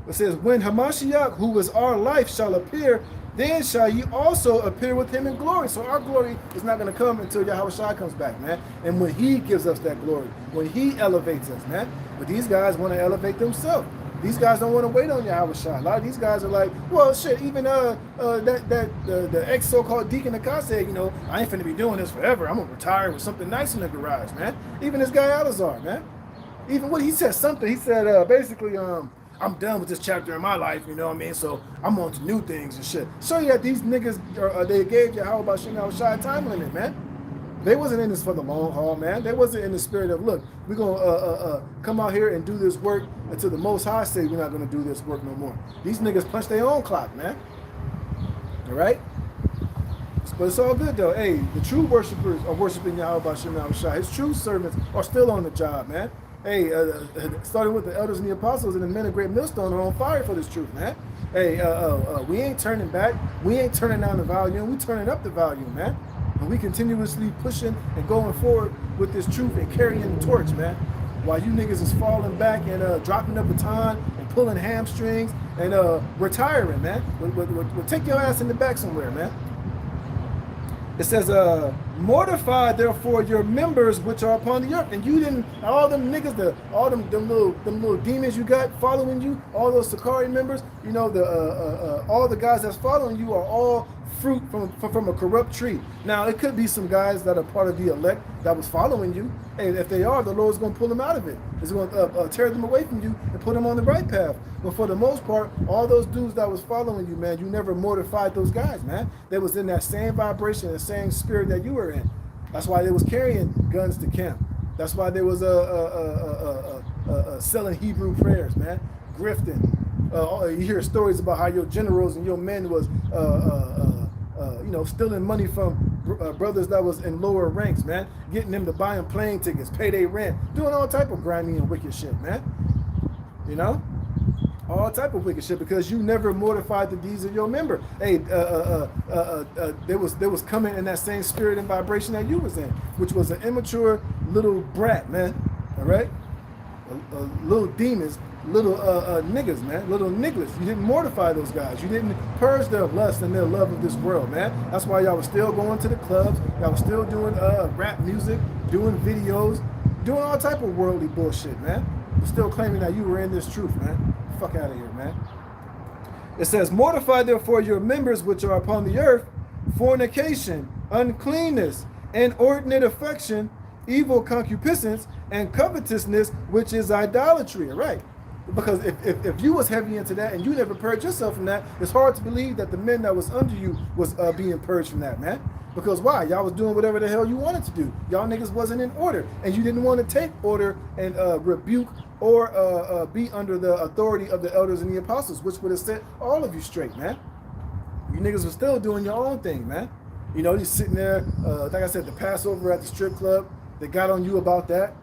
It says, when Hamashiach, who is our life, shall appear, then shall ye also appear with him in glory. So our glory is not going to come until Yahushua comes back, man. And when he gives us that glory, when he elevates us, man. But these guys want to elevate themselves. These guys don't want to wait on Yahushua. A lot of these guys are like, well, shit, even the ex so-called Deacon Akase said, you know, I ain't finna be doing this forever. I'm going to retire with something nice in the garage, man. Even this guy Alazar, man. Even when he said something, he said basically, I'm done with this chapter in my life, you know what I mean? So I'm on to new things and shit. So yeah, these niggas, they gave Yahweh Shem Yahushua a time limit, man. They wasn't in this for the long haul, man. They wasn't in the spirit of, look, we're going to come out here and do this work until the Most High say we're not going to do this work no more. These niggas punch their own clock, man. All right? But it's all good, though. Hey, the true worshipers are worshiping Yahweh Shem Yahushua. His true servants are still on the job, man. Hey, starting with the elders and the apostles and the men of great millstone are on fire for this truth, man. Hey, we ain't turning back. We ain't turning down the volume. We turning up the volume, man. And we continuously pushing and going forward with this truth and carrying the torch, man. While you niggas is falling back and dropping the baton and pulling hamstrings and retiring, man. We'll take your ass in the back somewhere, man. It says, mortify therefore your members which are upon the earth. And you didn't, all them niggas, all them little demons you got following you, all those Sakari members, you know, all the guys that's following you are all fruit from a corrupt tree. Now, it could be some guys that are part of the elect that was following you. And if they are, the Lord's going to pull them out of it. He's going to tear them away from you and put them on the right path. But for the most part, all those dudes that was following you, man, you never mortified those guys, man. They was in that same vibration, the same spirit that you were in. That's why they was carrying guns to camp. That's why they was selling Hebrew prayers, man, grifting. You hear stories about how your generals and your men was, you know, stealing money from brothers that was in lower ranks, man, getting them to buy them plane tickets, pay their rent, doing all type of grimy and wicked shit, man. You know, all type of wicked shit because you never mortified the deeds of your member. Hey, they was coming in that same spirit and vibration that you was in, which was an immature little brat, man. All right, little demons. Little niggas, man, little nigglets. You didn't mortify those guys. You didn't purge their lust and their love of this world, man. That's why y'all was still going to the clubs. Y'all was still doing rap music, doing videos, doing all type of worldly bullshit, man. But still claiming that you were in this truth, man. Fuck out of here, man. It says, mortify therefore your members which are upon the earth, fornication, uncleanness, inordinate affection, evil concupiscence, and covetousness, which is idolatry. All right. Because if you was heavy into that and you never purged yourself from that, it's hard to believe that the men that was under you was being purged from that, man. Because why? Y'all was doing whatever the hell you wanted to do. Y'all niggas wasn't in order. And you didn't want to take order and rebuke or be under the authority of the elders and the apostles, which would have set all of you straight, man. You niggas was still doing your own thing, man. You know, you sitting there, like I said, the Passover at the strip club, they got on you about that.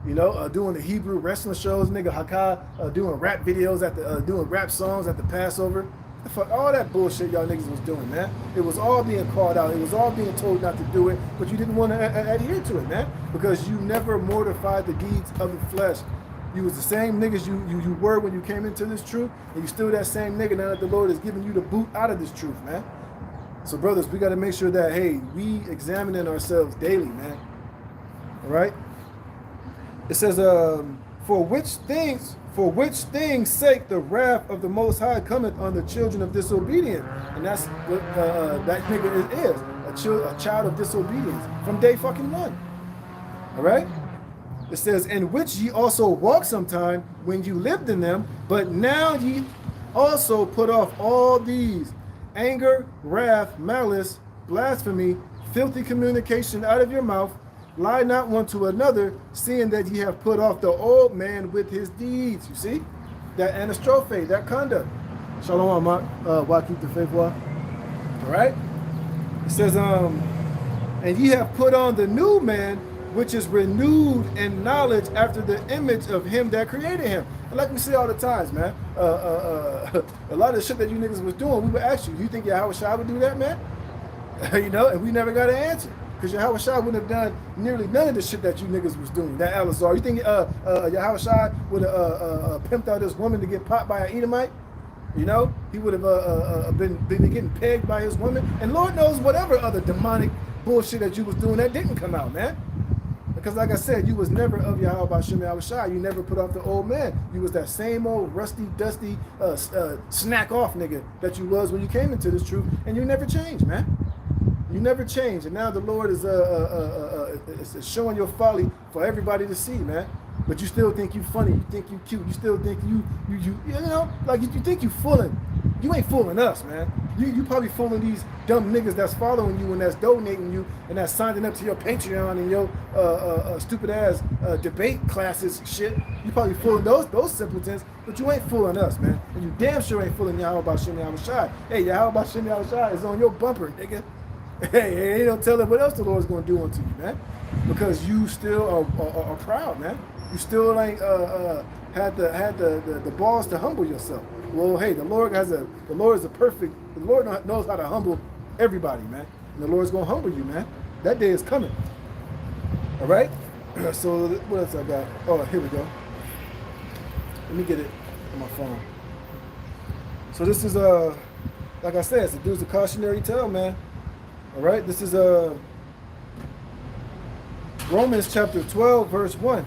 You know, doing the Hebrew wrestling shows, nigga Hakah, doing rap videos at the, doing rap songs at the Passover. Fuck all that bullshit y'all niggas was doing, man. It was all being called out. It was all being told not to do it, but you didn't want to adhere to it, man, because you never mortified the deeds of the flesh. You was the same niggas you were when you came into this truth, and you still that same nigga now that the Lord is giving you the boot out of this truth, man. So brothers, we got to make sure that, hey, we examining ourselves daily, man. All right. It says, for which things sake the wrath of the Most High cometh on the children of disobedience. And that's what that nigga is, a child of disobedience from day fucking one. All right? It says, in which ye also walked sometime when you lived in them, but now ye also put off all these: anger, wrath, malice, blasphemy, filthy communication out of your mouth. Lie not one to another, seeing that ye have put off the old man with his deeds. You see? That anastrophe, that conduct. Shalom, Waqif the faithful. All right? It says, And ye have put on the new man, which is renewed in knowledge after the image of him that created him. And like we say all the times, man, a lot of the shit that you niggas was doing, we would ask you, you think Yahweh Shai would do that, man? You know, and we never got an answer. Because Yahweh Shai wouldn't have done nearly none of the shit that you niggas was doing. That Elazar, you think Yahweh Shai would have pimped out this woman to get popped by an Edomite? You know, he would have been getting pegged by his woman. And Lord knows whatever other demonic bullshit that you was doing that didn't come out, man. Because like I said, you was never of Yahweh B'Shem Yahweh Shai. You never put off the old man. You was that same old rusty, dusty, snack off nigga that you was when you came into this truth, and you never changed, man. You never changed, and now the Lord is showing your folly for everybody to see, man. But you still think you funny, you think you cute, you still think you know, like you think you fooling. You ain't fooling us, man. You probably fooling these dumb niggas that's following you and that's donating you and that's signing up to your Patreon and your stupid ass debate classes shit. You probably fooling those simpletons, but you ain't fooling us, man. And you damn sure ain't fooling Yahweh B'Shem Yahweh Shai. Hey, Yahweh B'Shem Yahweh Shai is on your bumper, nigga. Hey, they don't tell them what else the Lord's gonna do unto you, man. Because you still are proud, man. You still ain't had the balls to humble yourself. Well, hey, the Lord knows how to humble everybody, man. And the Lord's gonna humble you, man. That day is coming. All right. So what else I got? Oh, here we go. Let me get it on my phone. So this is like I said, it's a cautionary tale, man. All right. This is Romans chapter 12, verse 1.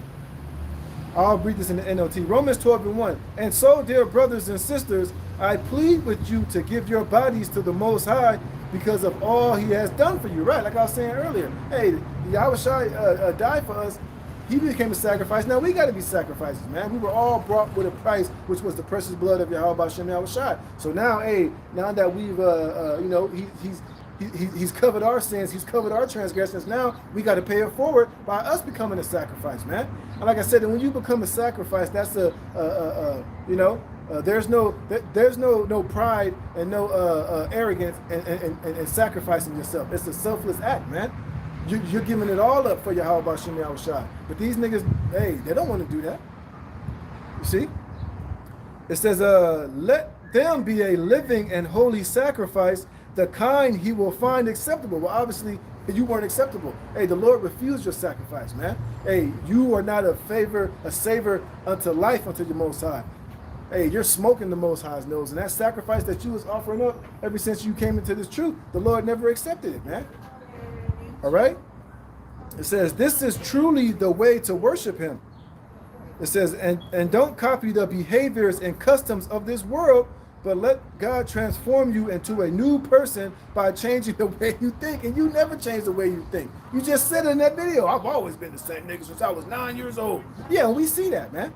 I'll read this in the NLT. Romans 12 and 1. And so, dear brothers and sisters, I plead with you to give your bodies to the Most High because of all He has done for you. Right, like I was saying earlier. Hey, Yahweh Shai died for us. He became a sacrifice. Now we got to be sacrifices, man. We were all brought with a price, which was the precious blood of Yahweh B'Shem Yahweh Shai. So now, hey, now that we've, you know, He's covered our sins. He's covered our transgressions. Now we got to pay it forward by us becoming a sacrifice, man. And like I said, when you become a sacrifice, that's you know, there's no pride and no arrogance and sacrificing yourself. It's a selfless act, man. You're giving it all up for Yahweh B'Shem Yahweh Shai. But these niggas, hey, they don't want to do that. You see? It says, let them be a living and holy sacrifice, the kind He will find acceptable. Well, obviously, you weren't acceptable. Hey, the Lord refused your sacrifice, man. Hey, you are not a savor unto life unto the Most High. Hey, you're smoking the Most High's nose. And that sacrifice that you was offering up ever since you came into this truth, the Lord never accepted it, man. All right? It says, this is truly the way to worship Him. It says, and don't copy the behaviors and customs of this world, but let God transform you into a new person by changing the way you think. And you never change the way you think. You just said in that video, I've always been the same nigga since I was 9 years old. Yeah, we see that, man.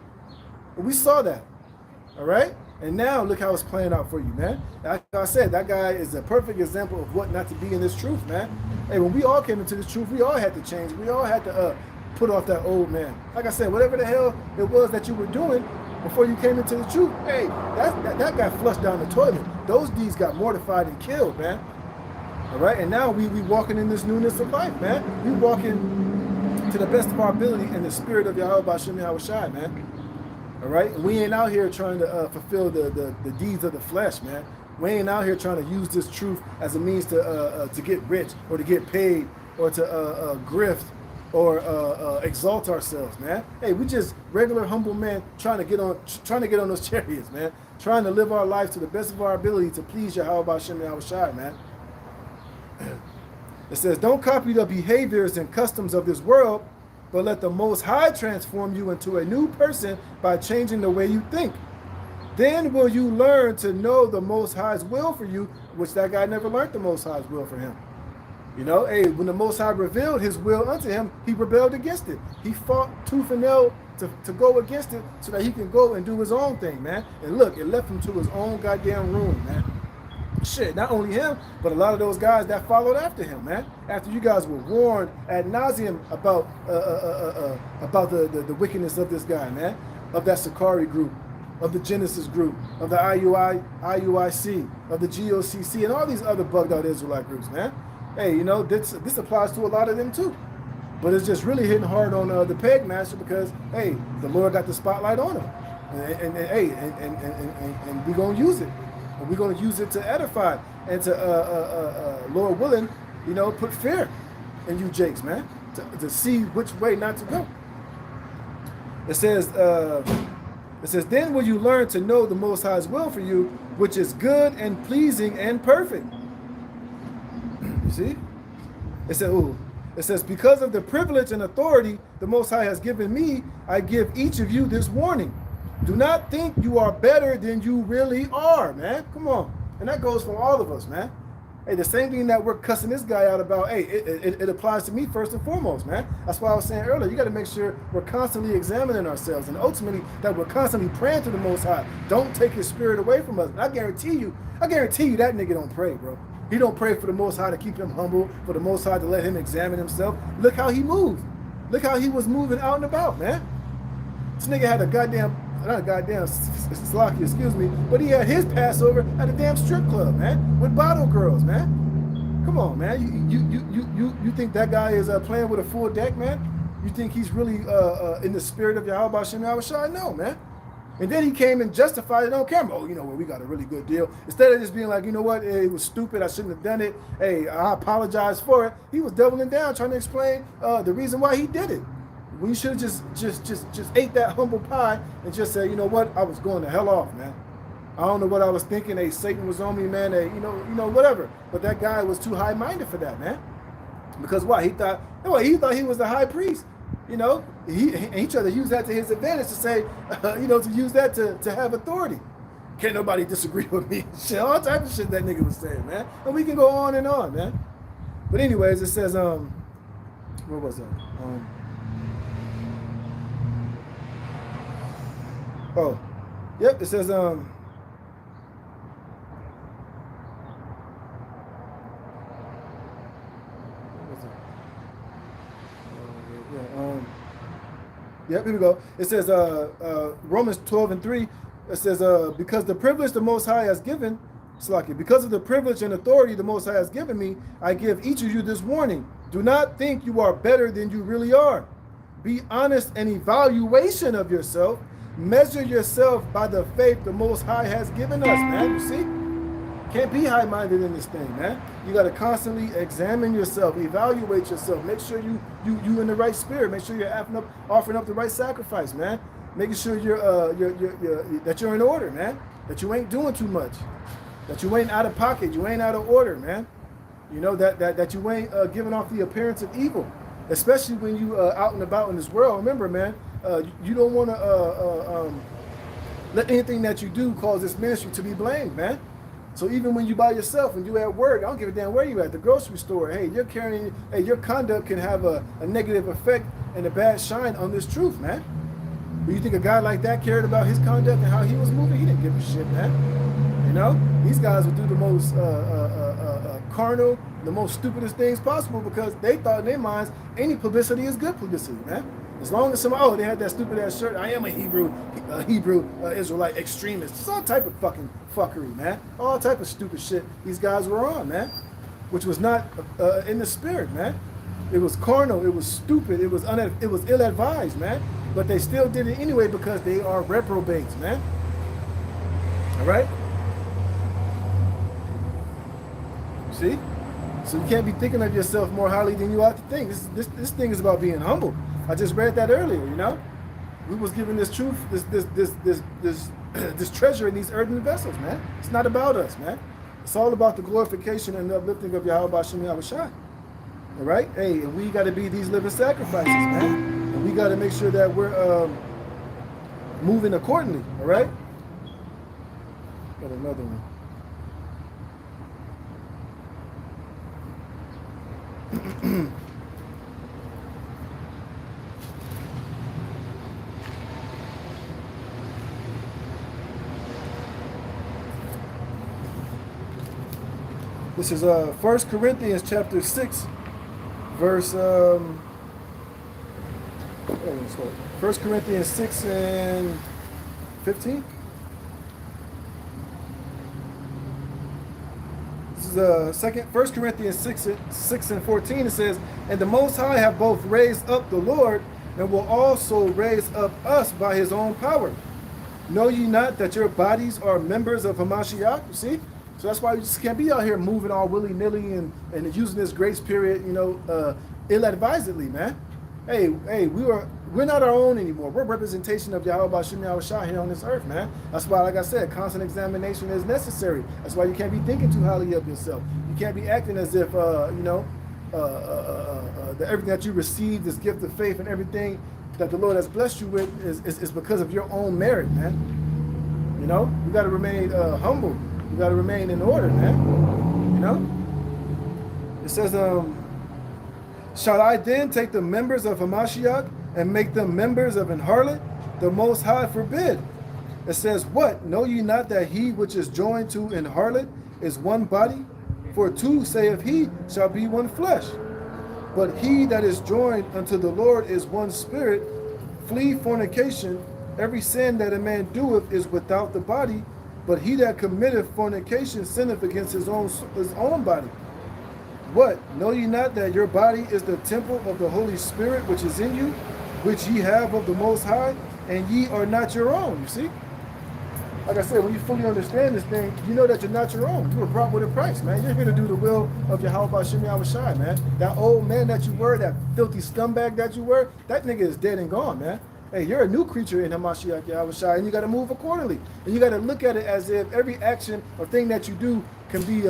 We saw that. All right? And now look how it's playing out for you, man. Like I said, that guy is a perfect example of what not to be in this truth, man. Hey, when we all came into this truth, we all had to change. We all had to put off that old man. Like I said, whatever the hell it was that you were doing before you came into the truth, hey, that got flushed down the toilet. Those deeds got mortified and killed, man. All right, and now we walking in this newness of life, man. We walking to the best of our ability in the spirit of Yahweh B'Shem Yahweh Shai, man. All right, we ain't out here trying to fulfill the deeds of the flesh, man. We ain't out here trying to use this truth as a means to get rich or to get paid or to grift or exalt ourselves, man. Hey, we just regular humble men trying to get on those chariots, man. Trying to live our life to the best of our ability to please Yahweh B'Shem Yahweh Shai, man. It says, don't copy the behaviors and customs of this world, but let the Most High transform you into a new person by changing the way you think. Then will you learn to know the Most High's will for you, which that guy never learned the Most High's will for him. You know, hey, when the Most High revealed His will unto him, he rebelled against it. He fought tooth and nail to go against it so that he can go and do his own thing, man. And look, it left him to his own goddamn ruin, man. Shit, not only him, but a lot of those guys that followed after him, man. After you guys were warned ad nauseum about the wickedness of this guy, man, of that Sakari group, of the Genesis group, of the IUIC, of the GOCC, and all these other bugged out Israelite groups, man. hey, you know, this applies to a lot of them too. But it's just really hitting hard on the peg master because, hey, the Lord got the spotlight on him. Hey, and we're going to use it. And we're going to use it to edify and to, Lord willing, you know, put fear in you jakes, man, to see which way not to go. It says, then will you learn to know the Most High's will for you, which is good and pleasing and perfect. You see? It says, because of the privilege and authority the Most High has given me, I give each of you this warning. Do not think you are better than you really are, man. Come on. And that goes for all of us, man. Hey, the same thing that we're cussing this guy out about, hey, it applies to me first and foremost, man. That's why I was saying earlier, you got to make sure we're constantly examining ourselves and ultimately that we're constantly praying to the Most High. Don't take his spirit away from us. And I guarantee you that nigga don't pray, bro. He don't pray for the Most High to keep him humble, for the Most High to let him examine himself. Look how he moved. Look how he was moving out and about, man. This nigga had Slocky, excuse me, but he had his Passover at a damn strip club, man, with bottle girls, man. Come on, man. You think that guy is playing with a full deck, man? You think he's really in the spirit of Yahweh Shem Yahushua? No, man. And then he came and justified it on camera. Oh, you know what? We got a really good deal. Instead of just being like, you know what? It was stupid. I shouldn't have done it. Hey, I apologize for it. He was doubling down, trying to explain the reason why he did it. We should have just ate that humble pie and just said, you know what? I was going the hell off, man. I don't know what I was thinking. Hey, Satan was on me, man. Hey, you know, whatever. But that guy was too high-minded for that, man. Because why? He thought he was the high priest. You know, he tried to use that to his advantage to say, to use that to have authority. Can't nobody disagree with me. Shit, all type of shit that nigga was saying, man. And we can go on and on, man. But anyways, it says, where was that? Oh, yep. It says, yep, here we go. It says Romans 12:3. It says, because the privilege the Most High has given, because of the privilege and authority the Most High has given me, I give each of you this warning. Do not think you are better than you really are. Be honest and evaluation of yourself. Measure yourself by the faith the Most High has given us, man. You see? Can't be high-minded in this thing, man. You got to constantly examine yourself, evaluate yourself, make sure you in the right spirit, make sure you're offering up the right sacrifice, man. Making sure that you're in order, man. That you ain't doing too much, that you ain't out of pocket, you ain't out of order, man. You know that you ain't giving off the appearance of evil, especially when you out and about in this world. Remember, man, you don't want to let anything that you do cause this ministry to be blamed, man. So even when you by yourself and you at work, I don't give a damn where you at, the grocery store, hey, your conduct can have a negative effect and a bad shine on this truth, man. But you think a guy like that cared about his conduct and how he was moving? He didn't give a shit, man. You know, these guys would do the most carnal, the most stupidest things possible because they thought in their minds any publicity is good publicity, man. As long as somebody, they had that stupid ass shirt. I am a Hebrew Israelite extremist. It's all type of fucking fuckery, man. All type of stupid shit these guys were on, man. Which was not in the spirit, man. It was carnal. It was stupid. It was ill-advised, man. But they still did it anyway because they are reprobates, man. All right. See? So you can't be thinking of yourself more highly than you ought to think. This thing is about being humble. I just read that earlier, you know? We was given this truth, this treasure in these earthen vessels, man. It's not about us, man. It's all about the glorification and the uplifting of Yahweh Shem Yahushua. All right? Hey, and we got to be these living sacrifices, man. And we got to make sure that we're moving accordingly, all right? Got another one. This is 1 Corinthians chapter 6, verse 1 Corinthians 6 and 15. This is First Corinthians 6:14. It says, "And the Most High have both raised up the Lord, and will also raise up us by his own power. Know ye not that your bodies are members of Hamashiach?" You see? So that's why we just can't be out here moving all willy-nilly and using this grace period, ill-advisedly, man. Hey, we're not our own anymore. We're a representation of Yahweh Bashim Yahushua here on this earth, man. That's why, like I said, constant examination is necessary. That's why you can't be thinking too highly of yourself. You can't be acting as if, everything that you received, this gift of faith and everything that the Lord has blessed you with is because of your own merit, man. You got to remain humble. You got to remain in order, man. It says, "Shall I then take the members of Hamashiach and make them members of an harlot? The Most High forbid." It says, "What? Know ye not that he which is joined to an harlot is one body? For two, saith he, shall be one flesh. But he that is joined unto the Lord is one spirit. Flee fornication. Every sin that a man doeth is without the body, but he that committeth fornication sinneth against his own body. What? Know ye not that your body is the temple of the Holy Spirit which is in you, which ye have of the Most High, and ye are not your own?" You see? Like I said, when you fully understand this thing, you know that you're not your own. You were brought with a price, man. You're here to do the will of Yahweh Bashim Yahushua, man. That old man that you were, that filthy scumbag that you were, that nigga is dead and gone, man. Hey, you're a new creature in Hamashiach Yahushua, and you got to move accordingly. And you got to look at it as if every action or thing that you do can be,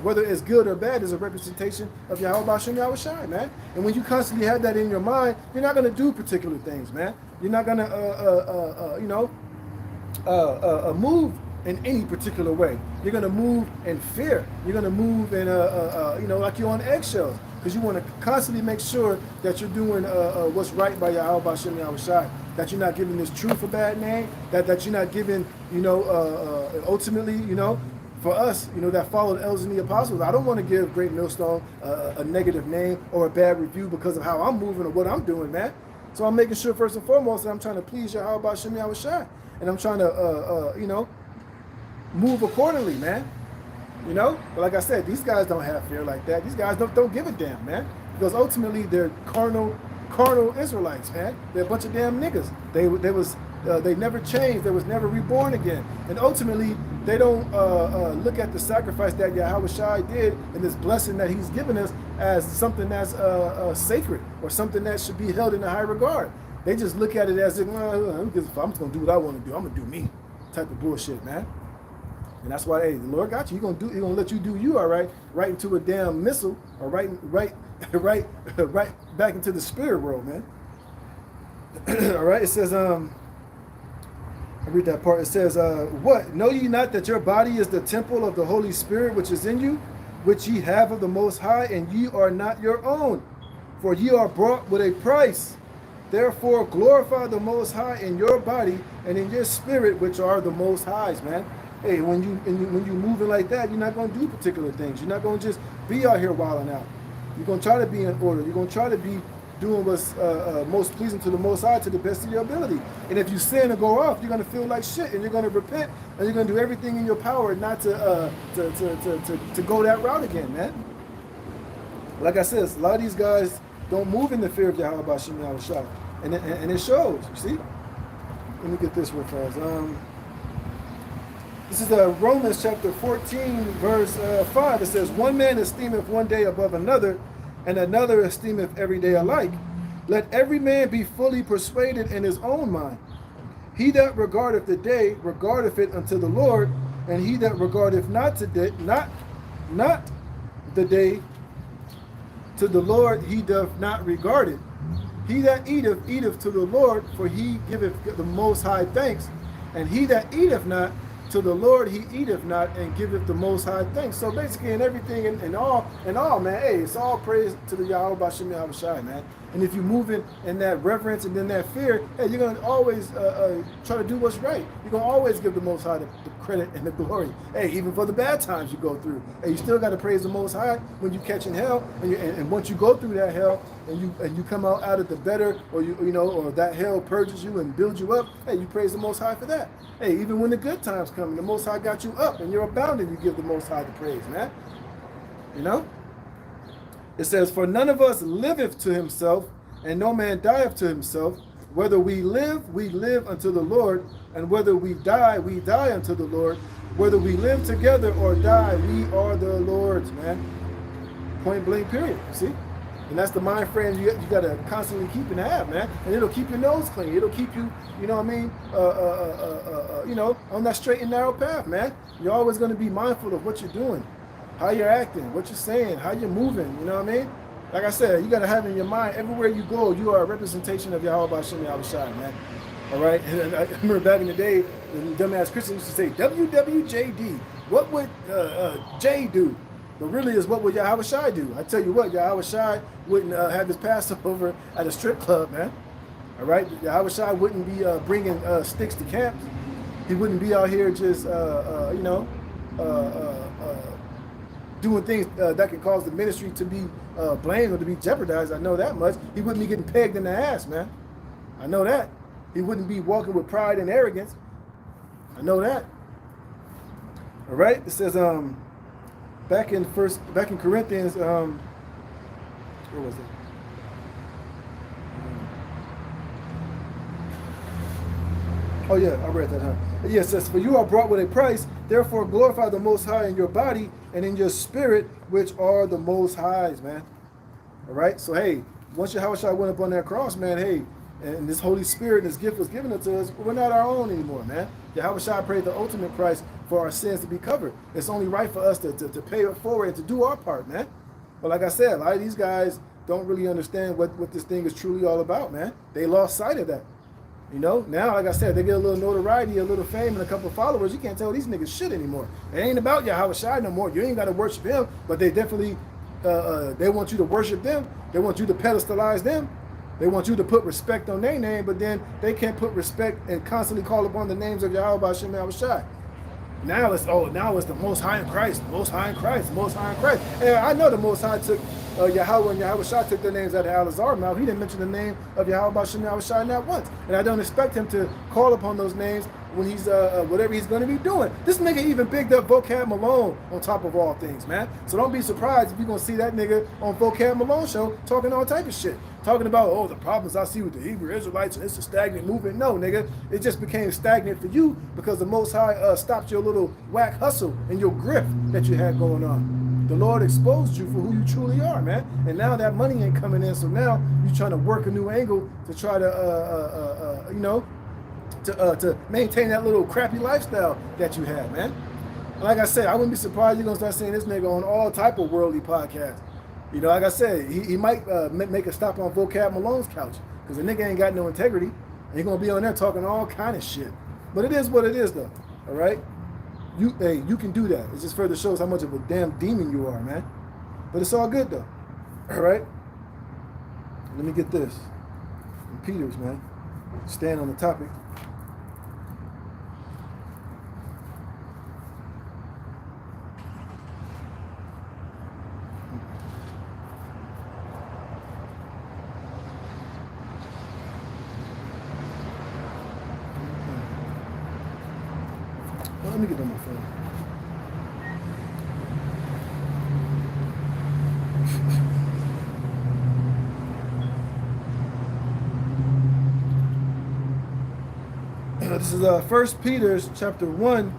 whether it's good or bad, is a representation of Yahweh Bashim Yahushua, man. And when you constantly have that in your mind, you're not going to do particular things, man. You're not going to, move in any particular way. You're going to move in fear. You're going to move in, like you're on eggshells, because you want to constantly make sure that you're doing what's right by Yahweh Bashim Yahushua, that you're not giving this truth a bad name, that you're not giving, ultimately, for us, that followed the elders and the apostles, I don't want to give Great Millstone a negative name or a bad review because of how I'm moving or what I'm doing, man. So I'm making sure first and foremost that I'm trying to please Yahweh Bashim Yahushua. And I'm trying to, move accordingly, man. But like I said, these guys don't have fear like that. These guys don't give a damn, man. Because ultimately they're carnal Israelites, man. They're a bunch of damn niggas. They never changed. They was never reborn again. And ultimately, they don't look at the sacrifice that Yahweh Shai did and this blessing that he's given us as something that's sacred or something that should be held in a high regard. They just look at it as if, I'm just going to do what I want to do. I'm going to do me type of bullshit, man. And that's why, hey, the Lord got you. He's going to let you do you, all right, right into a damn missile or right back into the spirit world, man. All right, it says, I read that part. It says, "What? Know ye not that your body is the temple of the Holy Spirit which is in you, which ye have of the Most High, and ye are not your own? For ye are bought with a price. Therefore glorify the Most High in your body and in your spirit, which are the Most High's," man. Hey, when you moving like that, you're not going to do particular things. You're not going to just be out here wilding out. You're going to try to be in order. You're going to try to be doing what's most pleasing to the Most High to the best of your ability. And if you sin or go off, you're going to feel like shit, and you're going to repent, and you're going to do everything in your power not to go that route again, man. Like I said, a lot of these guys don't move in the fear of Yahweh Bashim Yahushua, and it shows. You see? Let me get this real fast. This is Romans chapter 14, verse 5. It says, "One man esteemeth one day above another, and another esteemeth every day alike. Let every man be fully persuaded in his own mind. He that regardeth the day regardeth it unto the Lord, and he that regardeth not the day to the Lord, he doth not regard it. He that eateth, eateth to the Lord, for he giveth the Most High thanks. And he that eateth not to the Lord, he eateth not, and giveth the Most High thanks." So basically in everything and all, man, hey, it's all praise to the Yahweh Bashim Yahushua, man. And if you move in that reverence and in that fear, hey, you're going to always try to do what's right. You're going to always give the Most High the credit and the glory. Hey, even for the bad times you go through, hey, you still got to praise the Most High when you catch in hell, and once you go through that hell and you come out of the better, or or that hell purges you and builds you up. Hey, you praise the Most High for that. Hey, even when the good times come and the Most High got you up and you're abounding, you give the Most High the praise, man. You know. It says, "For none of us liveth to himself, and no man dieth to himself. Whether we live unto the Lord, and whether we die unto the Lord. Whether we live together or die, we are the Lord's," man. Point blank, period. See? And that's the mind frame you got to constantly keep and have, man. And it'll keep your nose clean. It'll keep you, you know what I mean, on that straight and narrow path, man. You're always going to be mindful of what you're doing, how you're acting, what you're saying, how you're moving, you know what I mean? Like I said, you got to have in your mind, everywhere you go, you are a representation of Yahweh Hashem Yahushua, man. All right? And I remember back in the day, the dumbass Christians used to say, WWJD. What would J do? But really is, what would Yahushua do? I tell you what, Yahushua wouldn't have his Passover at a strip club, man. All right? Yahushua wouldn't be bringing sticks to camp. He wouldn't be out here just, doing things that could cause the ministry to be blamed or to be jeopardized. I know that much. He wouldn't be getting pegged in the ass, man. I know that. He wouldn't be walking with pride and arrogance. I know that. All right. It says back in Corinthians, where was it? Oh yeah, I read that, huh? Yeah, it says, "For you are brought with a price, therefore glorify the Most High in your body and in your spirit, which are the Most High's," man. All right? So, hey, once Yahushua went up on that cross, man, hey, and this Holy Spirit and this gift was given unto us, we're not our own anymore, man. Yahushua paid the ultimate price for our sins to be covered. It's only right for us to pay it forward and to do our part, man. But like I said, a lot of these guys don't really understand what this thing is truly all about, man. They lost sight of that. You know, now, like I said, they get a little notoriety, a little fame, and a couple of followers. You can't tell these niggas shit anymore. It ain't about Yahushua no more. You ain't got to worship him, but they definitely, they want you to worship them. They want you to pedestalize them. They want you to put respect on their name, but then they can't put respect and constantly call upon the names of Yahweh Hashem Yahushua. Now it's the Most High in Christ, the Most High in Christ, the Most High in Christ. And I know the Most High took Yahweh and Yahushua took their names out of Al-Azhar mouth. He didn't mention the name of Yahweh Hashem Yahushua not once. And I don't expect him to call upon those names when he's whatever he's going to be doing. This nigga even bigged up Vocab Malone on top of all things, man. So don't be surprised if you're going to see that nigga on Vocab Malone show talking all type of shit. Talking about, oh, the problems I see with the Hebrew Israelites, and it's a stagnant movement. No, nigga, it just became stagnant for you because the Most High stopped your little whack hustle and your grift that you had going on. The Lord exposed you for who you truly are, man. And now that money ain't coming in, so now you're trying to work a new angle to try to, to maintain that little crappy lifestyle that you had, man. Like I said, I wouldn't be surprised you're gonna start seeing this nigga on all type of worldly podcasts. You know, like I said, he might make a stop on Vocab Malone's couch because the nigga ain't got no integrity. And he's going to be on there talking all kind of shit. But it is what it is, though. All right? You can do that. It just further shows how much of a damn demon you are, man. But it's all good, though. All right? Let me get this. From Peters, man. Stand on the topic. Let me get on my phone. This is 1 Peter chapter 1.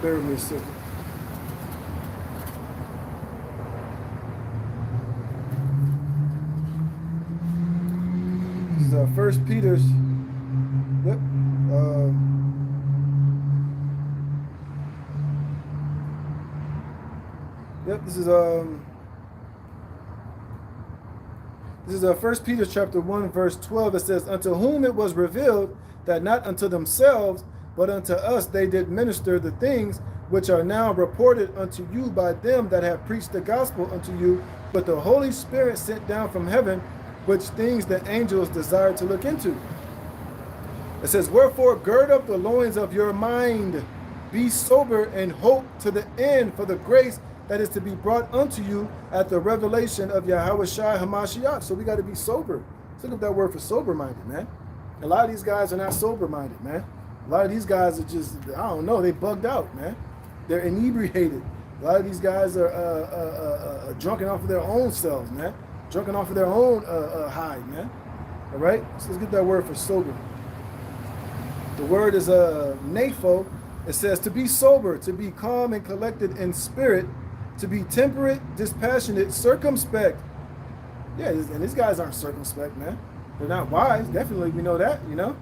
Bear with me a second. This is 1 Peter's. Yep. Yep. This is 1 Peter chapter 1 verse 12. It says, "Unto whom it was revealed that not unto themselves, but unto us they did minister the things which are now reported unto you by them that have preached the gospel unto you, but the Holy Spirit sent down from heaven, which things the angels desire to look into. It says, wherefore gird up the loins of your mind, be sober and hope to the end for the grace that is to be brought unto you at the revelation of Yahushua HaMashiach. So we got to be sober. Let's look up that word for sober-minded, man. A lot of these guys are not sober-minded, man. A lot of these guys are just, I don't know, they bugged out, man. They're inebriated. A lot of these guys are drunken off of their own selves, man. Drunken off of their own high, man. All right? So let's get that word for sober. The word is napho. It says to be sober, to be calm and collected in spirit, to be temperate, dispassionate, circumspect. Yeah, and these guys aren't circumspect, man. They're not wise. Definitely, we know that, you know.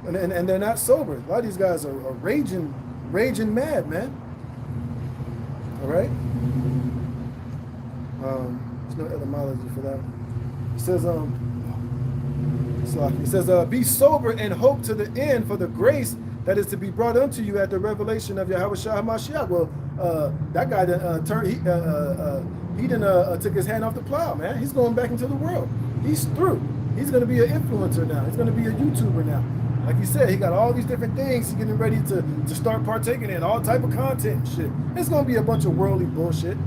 And they're not sober. A lot of these guys are raging mad, man. All right. There's no etymology for that. It says, be sober and hope to the end for the grace that is to be brought unto you at the revelation of Yahushua HaMashiach. Well, that guy took his hand off the plow, man. He's going back into the world. He's through. He's going to be an influencer now. He's going to be a YouTuber now. Like you said, he got all these different things he's getting ready to start partaking in, all type of content and shit. It's going to be a bunch of worldly bullshit,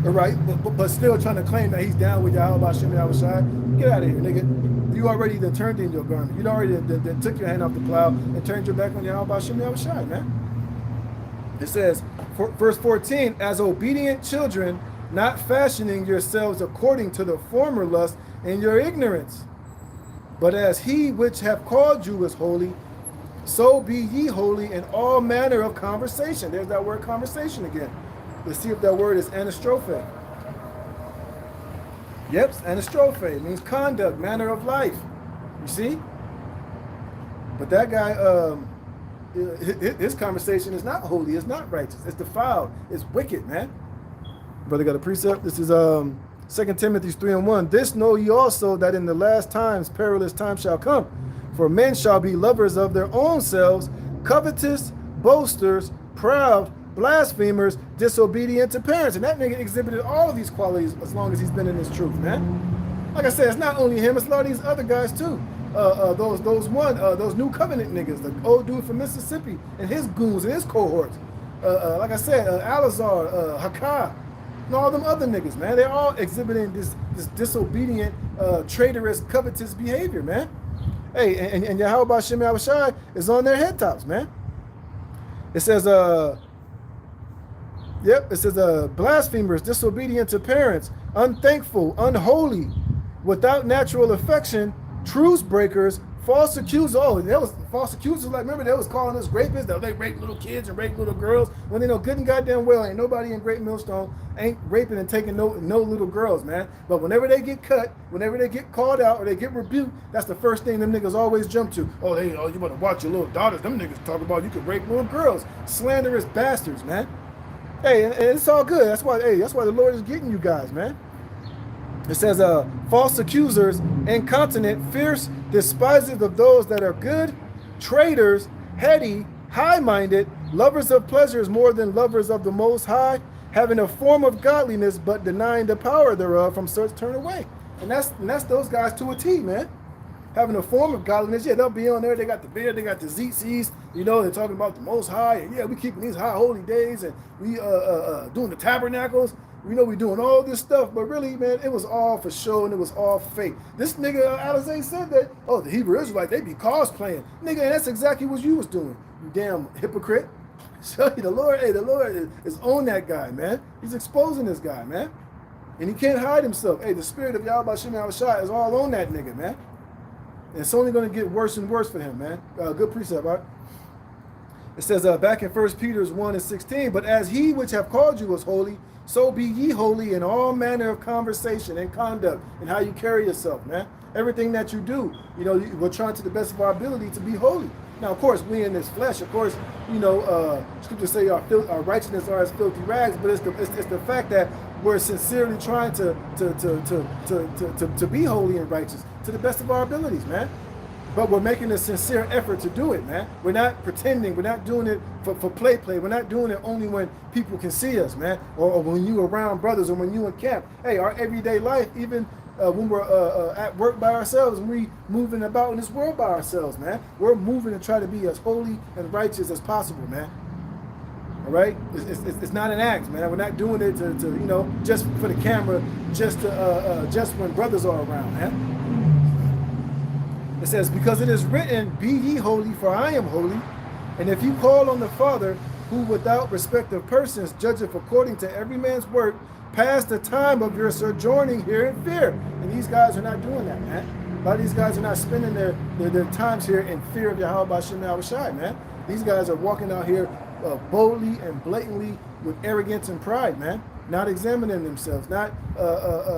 all right? But still trying to claim that he's down with Yahweh Shem Yahushua. Get out of here, nigga. You already done turned in your garment. You already done took your hand off the plow and turned your back on Yahweh Shem Yahushua, man. It says, verse 14, as obedient children, not fashioning yourselves according to the former lust in your ignorance. But as he which hath called you is holy, so be ye holy in all manner of conversation. There's that word conversation again. Let's see if that word is anastrophe. Yep, anastrophe. It means conduct, manner of life. You see? But that guy, his conversation is not holy, it's not righteous, it's defiled, it's wicked, man. Brother got a precept. This is 2 Timothy 3:1. This know ye also, that in the last times perilous times shall come. For men shall be lovers of their own selves, covetous, boasters, proud, blasphemers, disobedient to parents. And that nigga exhibited all of these qualities as long as he's been in this truth, man. Like I said, it's not only him, it's a lot of these other guys too. Those new covenant niggas, the old dude from Mississippi and his goons and his cohorts. Like I said, Alazar, Hakah, and all them other niggas, man. They're all exhibiting this disobedient, traitorous, covetous behavior, man. Hey, and Yahweh Shem Yahushua is on their head tops, man. It says, blasphemers, disobedient to parents, unthankful, unholy, without natural affection, truce breakers, false accusers. Oh, there was false accusers. Like, remember, they was calling us rapists. They rape little kids and rape little girls. When they know good and goddamn well ain't nobody in Great Millstone ain't raping and taking no little girls, man. But whenever they get cut, whenever they get called out or they get rebuked, that's the first thing them niggas always jump to. Oh, you better watch your little daughters. Them niggas talk about you could rape little girls. Slanderous bastards, man. Hey, and it's all good. That's why the Lord is getting you guys, man. It says, false accusers, incontinent, fierce, despisers of those that are good, traitors, heady, high-minded, lovers of pleasures more than lovers of the Most High, having a form of godliness, but denying the power thereof, from such turn away. And that's those guys to a T, man. Having a form of godliness, yeah, they'll be on there. They got the beard, they got the ZCs, you know, they're talking about the Most High, and yeah, we keeping these high holy days, and we doing the tabernacles. We know we doing all this stuff, but really, man, it was all for show and it was all fake. This nigga Alizé said that, oh, the Hebrew Israelites, they be cosplaying. Nigga, and that's exactly what you was doing, you damn hypocrite. So the Lord is on that guy, man. He's exposing this guy, man. And he can't hide himself. Hey, the spirit of Yahweh Shem Yahushua is all on that nigga, man. And it's only going to get worse and worse for him, man. Good precept, right? It says back in 1 Peter 1:16, but as he which have called you is holy, so be ye holy in all manner of conversation and conduct and how you carry yourself, man. Everything that you do, you know, we're trying to the best of our ability to be holy. Now, of course, we in this flesh, of course, you know, scriptures say our righteousness are as filthy rags, but it's the fact that we're sincerely trying to be holy and righteous to the best of our abilities, man. but we're making a sincere effort to do it, man. We're not pretending. We're not doing it for play. We're not doing it only when people can see us, man, or when you around brothers, or when you in camp. Hey, our everyday life, even when we're at work by ourselves, and we moving about in this world by ourselves, man. We're moving to try to be as holy and righteous as possible, man. All right, it's not an act, man. We're not doing it to just for the camera, just when brothers are around, man. It says, because it is written, be ye holy, for I am holy. And if you call on the Father, who without respect of persons judgeth according to every man's work, pass the time of your sojourning here in fear. And these guys are not doing that, man. A lot of these guys are not spending their times here in fear of Yahweh B'Shem Yahushai, man. These guys are walking out here boldly and blatantly with arrogance and pride, man. Not examining themselves, not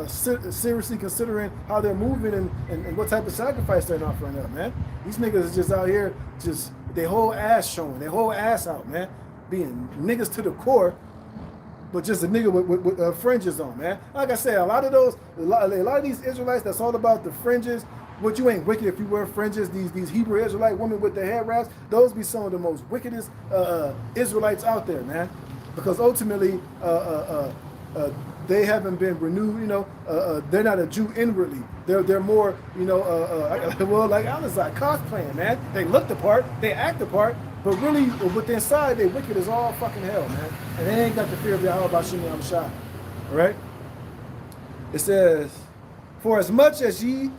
seriously considering how they're moving and what type of sacrifice they're offering up, man. These niggas is just out here, just their whole ass showing, their whole ass out, man. Being niggas to the core, but just a nigga with fringes on, man. Like I said, a lot of these Israelites that's all about the fringes. What, you ain't wicked if you wear fringes. These Hebrew Israelite women with their hair wraps, those be some of the most wickedest Israelites out there, man. Because ultimately, they haven't been renewed. They're not a Jew inwardly. They're more, well, like Alizai, cosplaying, man. They look the part, they act the part, but really, with inside, they wicked as all fucking hell, man. And they ain't got the fear of Yahweh B'Shem Yahushai. All right. It says, for as much as ye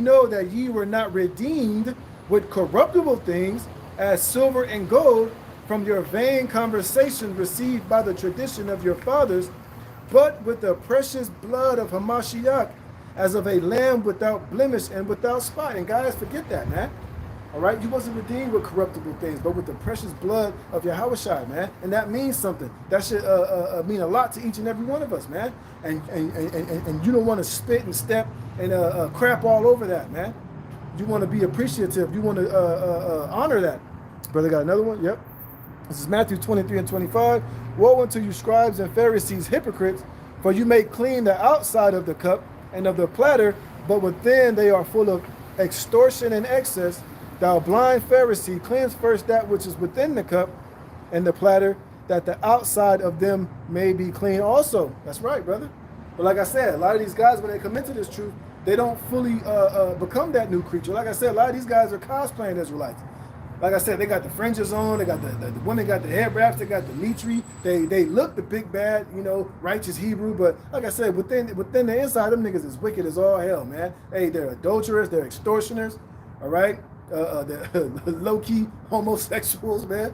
know that ye were not redeemed with corruptible things, as silver and gold, from your vain conversation received by the tradition of your fathers, but with the precious blood of Hamashiach, as of a lamb without blemish and without spot. And guys, forget that, man. All right, you wasn't redeemed with corruptible things, but with the precious blood of Yahushua, man. And that means something. That should mean a lot to each and every one of us, man. And you don't want to spit and step and crap all over that, man. You want to be appreciative. You want to honor that. Brother got another one? Yep. This is Matthew 23 and 25. Woe unto you, scribes and Pharisees, hypocrites, for you make clean the outside of the cup and of the platter, but within they are full of extortion and excess. Thou blind Pharisee, cleanse first that which is within the cup and the platter, that the outside of them may be clean also. That's right, brother. But like I said, a lot of these guys, when they come into this truth, they don't fully become that new creature. Like I said, a lot of these guys are cosplaying Israelites. Like I said, they got the fringes on, they got the women got the head wraps, they got the mitri, they look the big bad, righteous Hebrew, but like I said, within the inside, them niggas is wicked as all hell, man. Hey, they're adulterers, they're extortioners, all right? They're low-key homosexuals, man.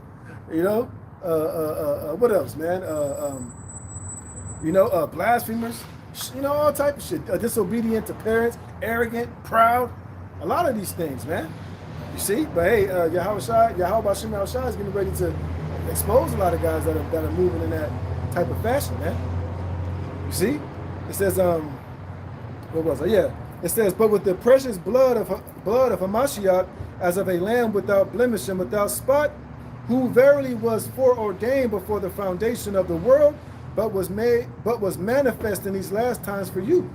What else, man? Blasphemers, all type of shit. Disobedient to parents, arrogant, proud, a lot of these things, man. You see, but hey, Yahweh B'Shem Yahushai is getting ready to expose a lot of guys that are moving in that type of fashion, man. You see, it says, what was it? Yeah, it says, but with the precious blood of Hamashiach, as of a lamb without blemish and without spot, who verily was foreordained before the foundation of the world, but was manifest in these last times for you,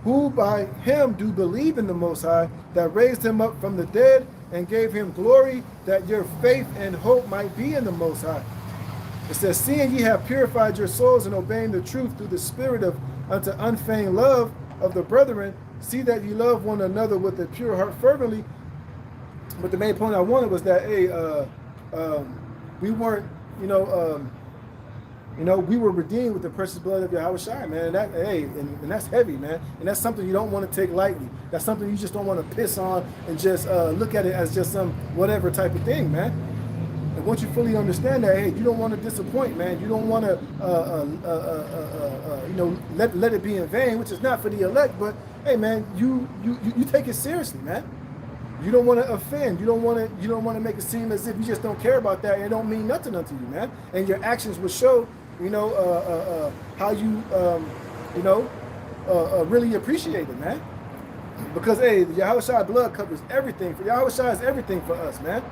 who by him do believe in the Most High, that raised him up from the dead and gave him glory, that your faith and hope might be in the Most High. It says, seeing ye have purified your souls in obeying the truth through the spirit of unto unfeigned love of the brethren, see that ye love one another with a pure heart fervently. But the main point I wanted was that, hey, we weren't, we were redeemed with the precious blood of Yahushua, man. And that's heavy, man. And that's something you don't want to take lightly. That's something you just don't want to piss on and just look at it as just some whatever type of thing, man. And once you fully understand that, hey, you don't want to disappoint, man. You don't want to, let it be in vain, which is not for the elect. But hey, man, you take it seriously, man. You don't want to offend. You don't want to make it seem as if you just don't care about that. And it don't mean nothing unto you, man. And your actions will show, how you, really appreciate it, man. Because hey, the Yahushua blood covers everything. For Yahushua is everything for us, man.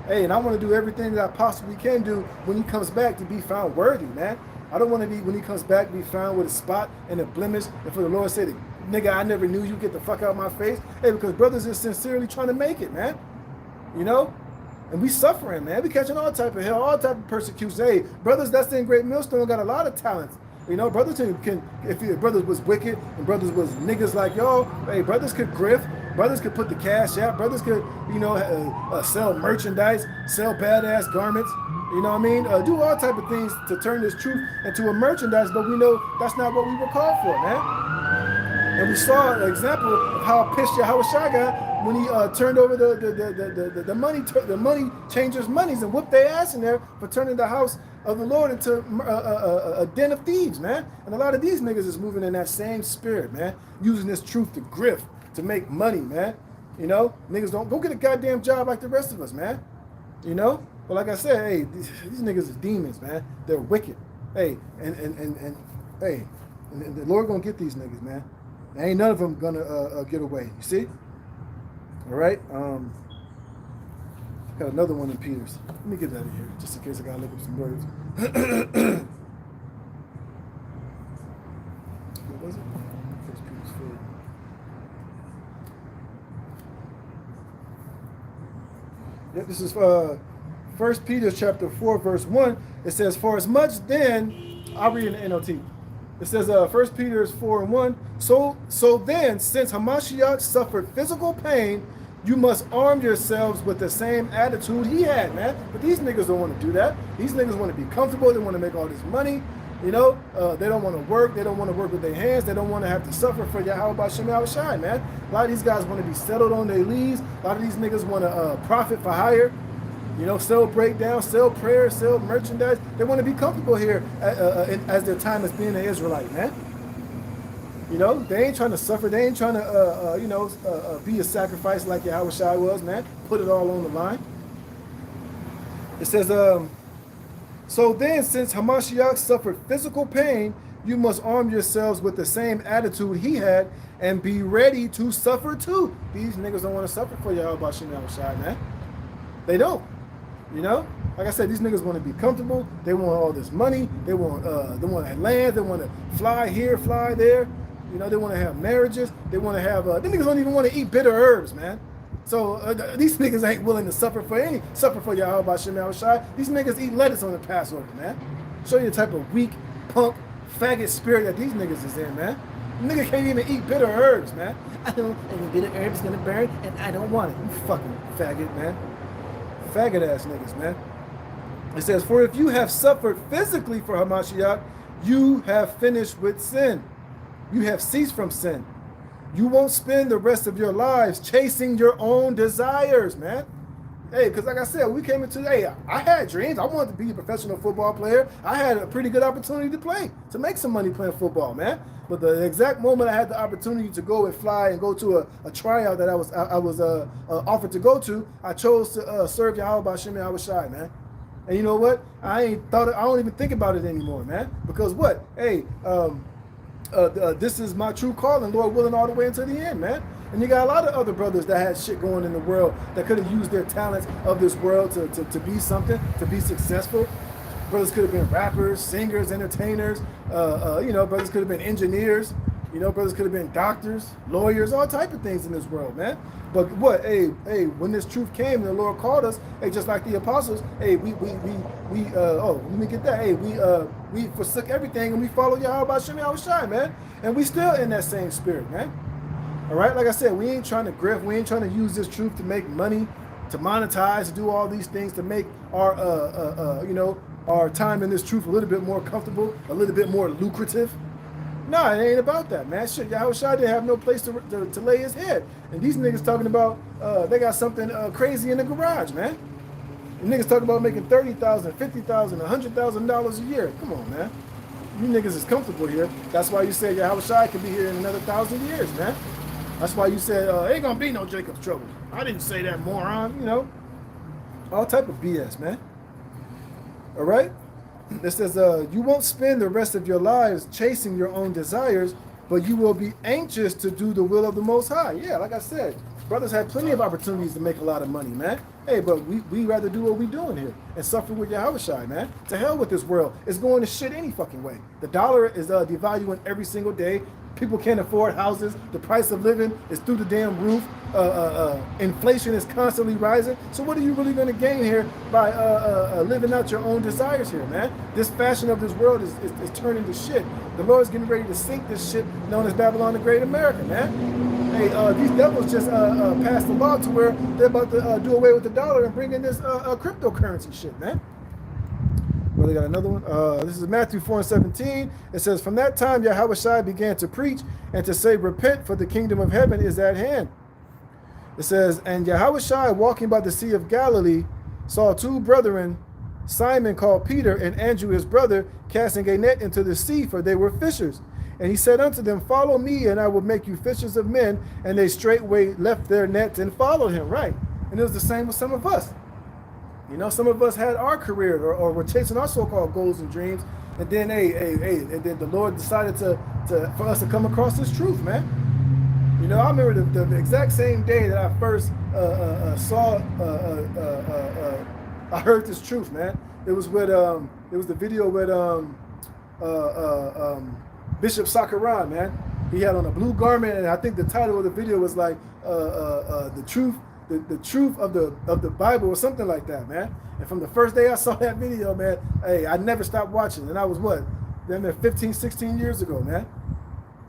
Hey, and I want to do everything that I possibly can do when he comes back to be found worthy, man. I don't want to be, when he comes back, be found with a spot and a blemish, and for the Lord to say, Nigga, I never knew you. Get the fuck out of my face. Hey, because brothers is sincerely trying to make it, man. You know? And we suffering, man. We catching all type of hell, all type of persecution. Hey, brothers that's in Great Millstone got a lot of talents. You know, brothers can if brothers was wicked and brothers was niggas like y'all, hey, brothers could grift, brothers could put the cash out, brothers could, you know, sell merchandise, sell badass garments, you know what I mean? Do all type of things to turn this truth into a merchandise, but we know that's not what we were called for, man. And we saw an example of how pissed Yahweh Shai got when he turned over the money changers' monies and whooped their ass in there for turning the house of the Lord into a den of thieves, man. And a lot of these niggas is moving in that same spirit, man, using this truth to grift, to make money, man. You know, niggas don't go get a goddamn job like the rest of us, man. You know, but like I said, hey, these niggas is demons, man. They're wicked. Hey, and hey, and the Lord gonna get these niggas, man. Ain't none of them gonna get away. You see? All right. Got another one in Peters. Let me get that in here, just in case I gotta look up some words. What was it? First Peter's 4. Yep, this is First Peter chapter 4, verse 1. It says, "For as much then," I'll read in the NLT. It says, 1 Peter 4 and 1. So then, since Hamashiach suffered physical pain, you must arm yourselves with the same attitude he had, man. But these niggas don't want to do that. These niggas want to be comfortable. They want to make all this money. You know, they don't want to work. They don't want to work with their hands. They don't want to have to suffer for Yahweh B'Shem Yahushai, man. A lot of these guys want to be settled on their leads. A lot of these niggas want to profit for hire. You know, sell breakdown, sell prayer, sell merchandise. They want to be comfortable here as their time as being an Israelite, man. You know, they ain't trying to suffer. They ain't trying to, be a sacrifice like Yahweh Shai was, man. Put it all on the line. It says, so then, since Hamashiach suffered physical pain, you must arm yourselves with the same attitude he had and be ready to suffer too. These niggas don't want to suffer for Yahweh B'Shem Yahushai, man. They don't. You know, like I said, these niggas want to be comfortable. They want all this money. They want that land. They want to fly here, fly there. You know, they want to have marriages. They want to have. These niggas don't even want to eat bitter herbs, man. So these niggas ain't willing to suffer for Yahweh B'Shem Yahushai. These niggas eat lettuce on the Passover, man. Show you the type of weak, punk, faggot spirit that these niggas is in, man. Nigga can't even eat bitter herbs, man. And bitter herbs gonna burn, and I don't want it. You fucking faggot, man. Faggot ass niggas, man. It says, for if you have suffered physically for Hamashiach, you have finished with sin. You have ceased from sin. You won't spend the rest of your lives chasing your own desires, man. Hey, because like I said, we came into, I had dreams. I wanted to be a professional football player. I had a pretty good opportunity to play, to make some money playing football, man. But the exact moment I had the opportunity to go and fly and go to a tryout that I was offered to go to, I chose to serve Yahweh B'Shem Yahushai, man. And you know what? I don't even think about it anymore, man. Because what? Hey, this is my true calling, Lord willing, all the way until the end, man. And you got a lot of other brothers that had shit going in the world that could have used their talents of this world to be something, to be successful. Brothers could have been rappers, singers, entertainers. Brothers could have been engineers. You know, brothers could have been doctors, lawyers, all type of things in this world, man. But what? Hey, when this truth came, and the Lord called us. Hey, just like the apostles. Hey, let me get that. Hey, we forsook everything and we followed Yahweh B'Shem Yahushai, man. And we still in that same spirit, man. All right, like I said, we ain't trying to grift. We ain't trying to use this truth to make money, to monetize, to do all these things to make our our time in this truth a little bit more comfortable, a little bit more lucrative. No, it ain't about that, man. Shit, Yahushua didn't have no place to lay his head. And these niggas talking about they got something crazy in the garage, man. And niggas talking about making $30,000, $50,000, $100,000 a year. Come on, man. You niggas is comfortable here. That's why you said Yahushua could be here in another 1,000 years, man. That's why you said ain't gonna be no Jacob's trouble. I didn't say that, moron. You know, all type of BS, man. All right. It says, you won't spend the rest of your lives chasing your own desires, but you will be anxious to do the will of the Most High. Yeah, like I said, brothers had plenty of opportunities to make a lot of money, man. Hey, but we rather do what we doing here and suffer with Yahushua, man. To hell with this world. It's going to shit any fucking way. The dollar is devaluing every single day. People can't afford houses. The price of living is through the damn roof. Inflation is constantly rising. So what are you really going to gain here by living out your own desires here, man? This fashion of this world is turning to shit. The Lord is getting ready to sink this shit known as Babylon the Great America, man. Hey, these devils just passed a law to where they're about to do away with the dollar and bring in this cryptocurrency shit, man. Well, they got another one. This is Matthew 4:17. It says, from that time Yahushua began to preach and to say, repent, for the kingdom of heaven is at hand. It says, and Yahushua, walking by the Sea of Galilee, saw two brethren, Simon called Peter, and Andrew his brother, casting a net into the sea, for they were fishers. And he said unto them, follow me, and I will make you fishers of men. And they straightway left their nets and followed him. Right. And it was the same with some of us. You know, some of us had our career or were chasing our so-called goals and dreams. And then, and then the Lord decided for us to come across this truth, man. You know, I remember the exact same day that I first I heard this truth, man. It was with it was the video with Bishop Sakaran, man. He had on a blue garment, and I think the title of the video was like the truth of the Bible or something like that, man. And from the first day I saw that video, man, hey, I never stopped watching. And I was what? Then 15, 16 years ago, man.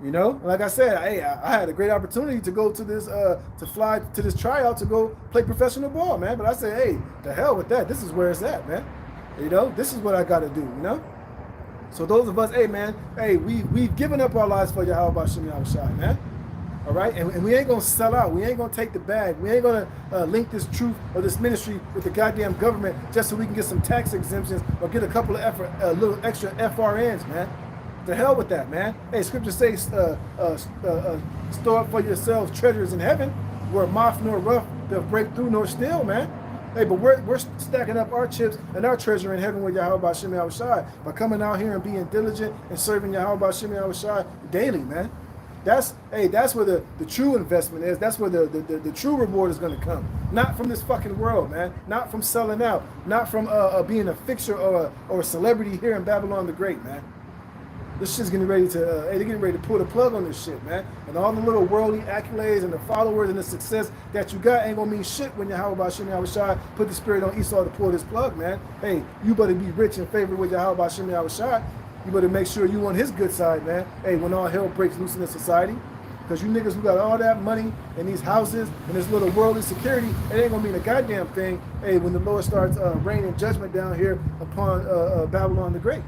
You know, like I said, hey, I had a great opportunity to go to this, to fly to this tryout to go play professional ball, man. But I said, hey, the hell with that. This is where it's at, man. You know, this is what I got to do, you know. So those of us, hey, man, hey, we've given up our lives for Yahweh Bashem Yahushua, man. All right, and we ain't gonna sell out. We ain't gonna take the bag. We ain't gonna link this truth or this ministry with the goddamn government just so we can get some tax exemptions or get a couple of little extra FRNs, man. The hell with that, man. Hey, scripture says, store up for yourselves treasures in heaven, where moth nor rough they'll break through nor steal, man. Hey, but we're stacking up our chips and our treasure in heaven with Yahweh Bashem Yahushua by coming out here and being diligent and serving Yahweh Bashem Yahushua daily, man. That's where the true investment is. That's where the true reward is going to come. Not from this fucking world, man. Not from selling out. Not from being a fixture or a celebrity here in Babylon the Great, man. This shit's getting ready to, they're getting ready to pull the plug on this shit, man. And all the little worldly accolades and the followers and the success that you got ain't gonna mean shit when Yahweh Bashem Yahushua put the spirit on Esau to pull this plug, man. Hey, you better be rich and favored with Yahweh Bashem Yahushua. You better make sure you on his good side, man. Hey, when all hell breaks loose in the society. Because you niggas who got all that money and these houses and this little worldly security, it ain't gonna mean a goddamn thing, hey, when the Lord starts raining judgment down here upon Babylon the Great.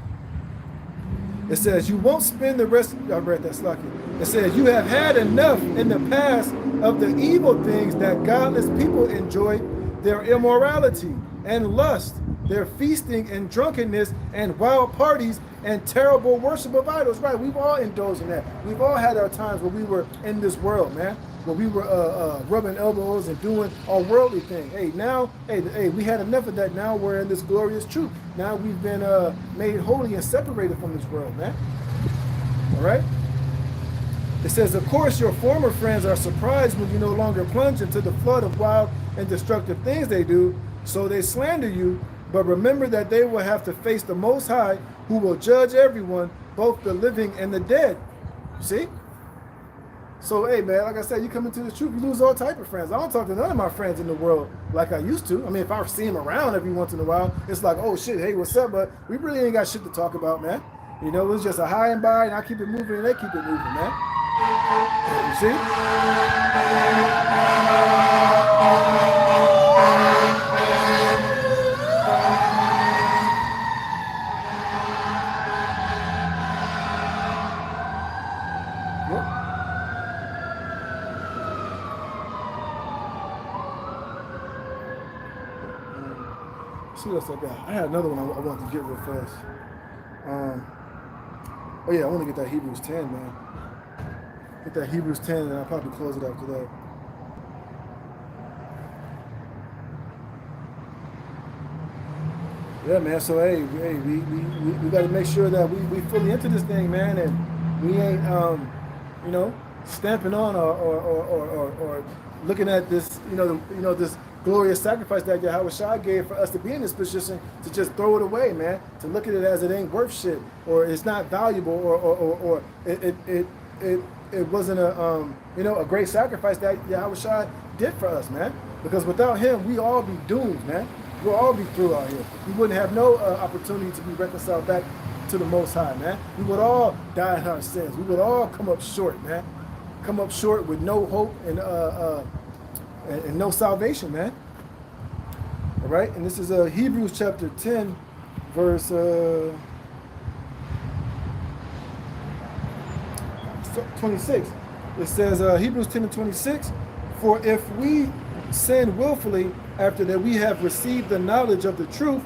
It says, you won't spend the rest, I read that slocky. It says, you have had enough in the past of the evil things that godless people enjoy, their immorality and lust, their feasting and drunkenness and wild parties and terrible worship of idols. Right, we've all indulged in that. We've all had our times where we were in this world, man, where we were rubbing elbows and doing our worldly thing. Hey, now, hey, we had enough of that. Now we're in this glorious truth. Now we've been made holy and separated from this world, man. All right? It says, of course, your former friends are surprised when you no longer plunge into the flood of wild and destructive things they do, so they slander you. But remember that they will have to face the Most High, who will judge everyone, both the living and the dead. See? So, hey, man, like I said, you come into the truth, you lose all type of friends. I don't talk to none of my friends in the world like I used to. I mean, if I see them around every once in a while, it's like, oh, shit, hey, what's up? But we really ain't got shit to talk about, man. You know, it's just a high and by, and I keep it moving, and they keep it moving, man. You see? See what else I got? I had another one I wanted to get real fast. Oh yeah, I want to get that Hebrews 10, man. Get that Hebrews 10, and I'll probably close it after that. Yeah, man. So hey, we got to make sure that we fully into this thing, man, and we ain't you know, stamping on or looking at this, this glorious sacrifice that Yahweh Shai gave for us to be in this position, to just throw it away, man. To look at it as it ain't worth shit, or it's not valuable, or it wasn't a a great sacrifice that Yahushua did for us, man. Because without him, we all be doomed, man. We'll all be through out here. We wouldn't have no opportunity to be reconciled back to the Most High, man. We would all die in our sins. We would all come up short, man. Come up short with no hope and no salvation, man. All right, and this is Hebrews chapter 10, verse 26. It says, Hebrews 10 and 26, for if we sin willfully after that we have received the knowledge of the truth,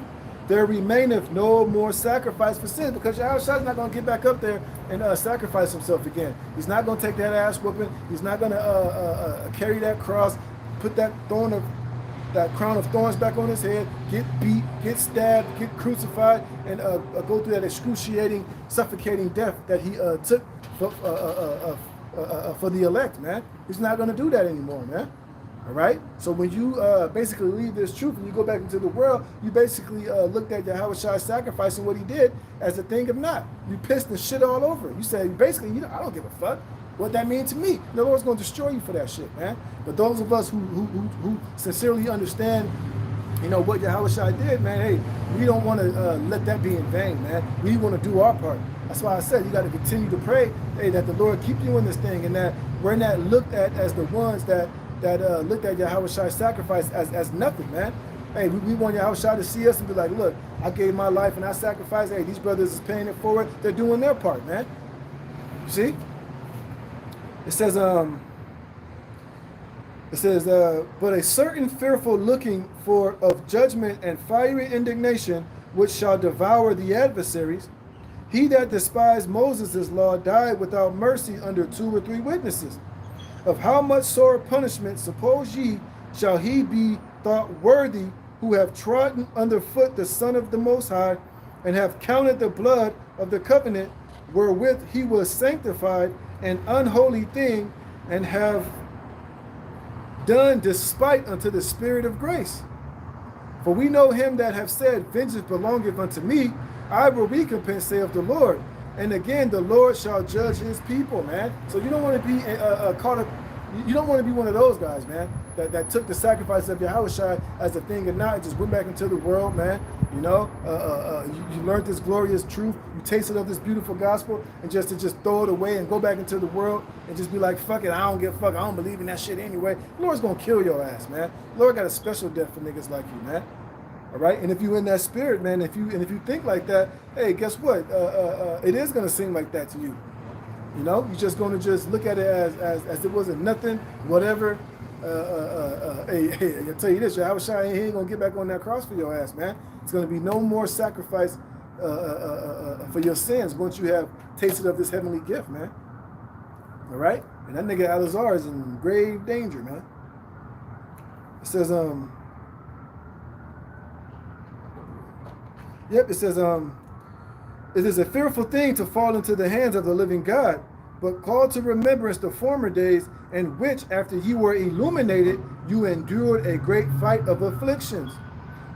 there remaineth no more sacrifice for sin, because Yahushua is not going to get back up there and sacrifice himself again. He's not going to take that ass whooping. He's not going to carry that cross, put that crown of thorns back on his head, get beat, get stabbed, get crucified, and go through that excruciating, suffocating death that he took for the elect, man. He's not going to do that anymore, man. All right? So when you basically leave this truth and you go back into the world, you basically looked at Yahushua's sacrifice and what he did as a thing of naught. You pissed and shit all over it. You said, basically, I don't give a fuck what that means to me. The Lord's going to destroy you for that shit, man. But those of us who sincerely understand, what Yahushua did, man, hey, we don't want to let that be in vain, man. We want to do our part. That's why I said you got to continue to pray, hey, that the Lord keep you in this thing, and that we're not looked at as the ones that looked at Yahushua's sacrifice as nothing, man. Hey, we want Yahushua to see us and be like, look, I gave my life and I sacrificed. Hey, these brothers is paying it forward. They're doing their part, man. You see? It says, but a certain fearful looking for of judgment and fiery indignation, which shall devour the adversaries. He that despised Moses' law died without mercy under 2 or 3 witnesses. Of how much sore punishment, suppose ye, shall he be thought worthy, who have trodden underfoot the Son of the Most High, and have counted the blood of the covenant wherewith he was sanctified an unholy thing, and have done despite unto the Spirit of grace? For we know him that have said, vengeance belongeth unto me, I will recompense, saith the Lord. And again, the Lord shall judge his people, man. So you don't want to be caught up. You don't want to be one of those guys, man, that took the sacrifice of Yahushua as a thing and not just went back into the world, man. You learned this glorious truth. You tasted of this beautiful gospel, and just throw it away and go back into the world and just be like, fuck it, I don't give a fuck. I don't believe in that shit anyway. The Lord's gonna kill your ass, man. The Lord got a special death for niggas like you, man. All right, and if you in that spirit, man, if you think like that, hey, guess what? It is gonna seem like that to you. You're just gonna just look at it as it wasn't nothing, whatever. Hey, I tell you this, Yahushua ain't gonna get back on that cross for your ass, man. It's gonna be no more sacrifice for your sins once you have tasted of this heavenly gift, man. All right, and that nigga Elazar is in grave danger, man. It says, it says, it is a fearful thing to fall into the hands of the living God, but call to remembrance the former days, in which, after ye were illuminated, you endured a great fight of afflictions,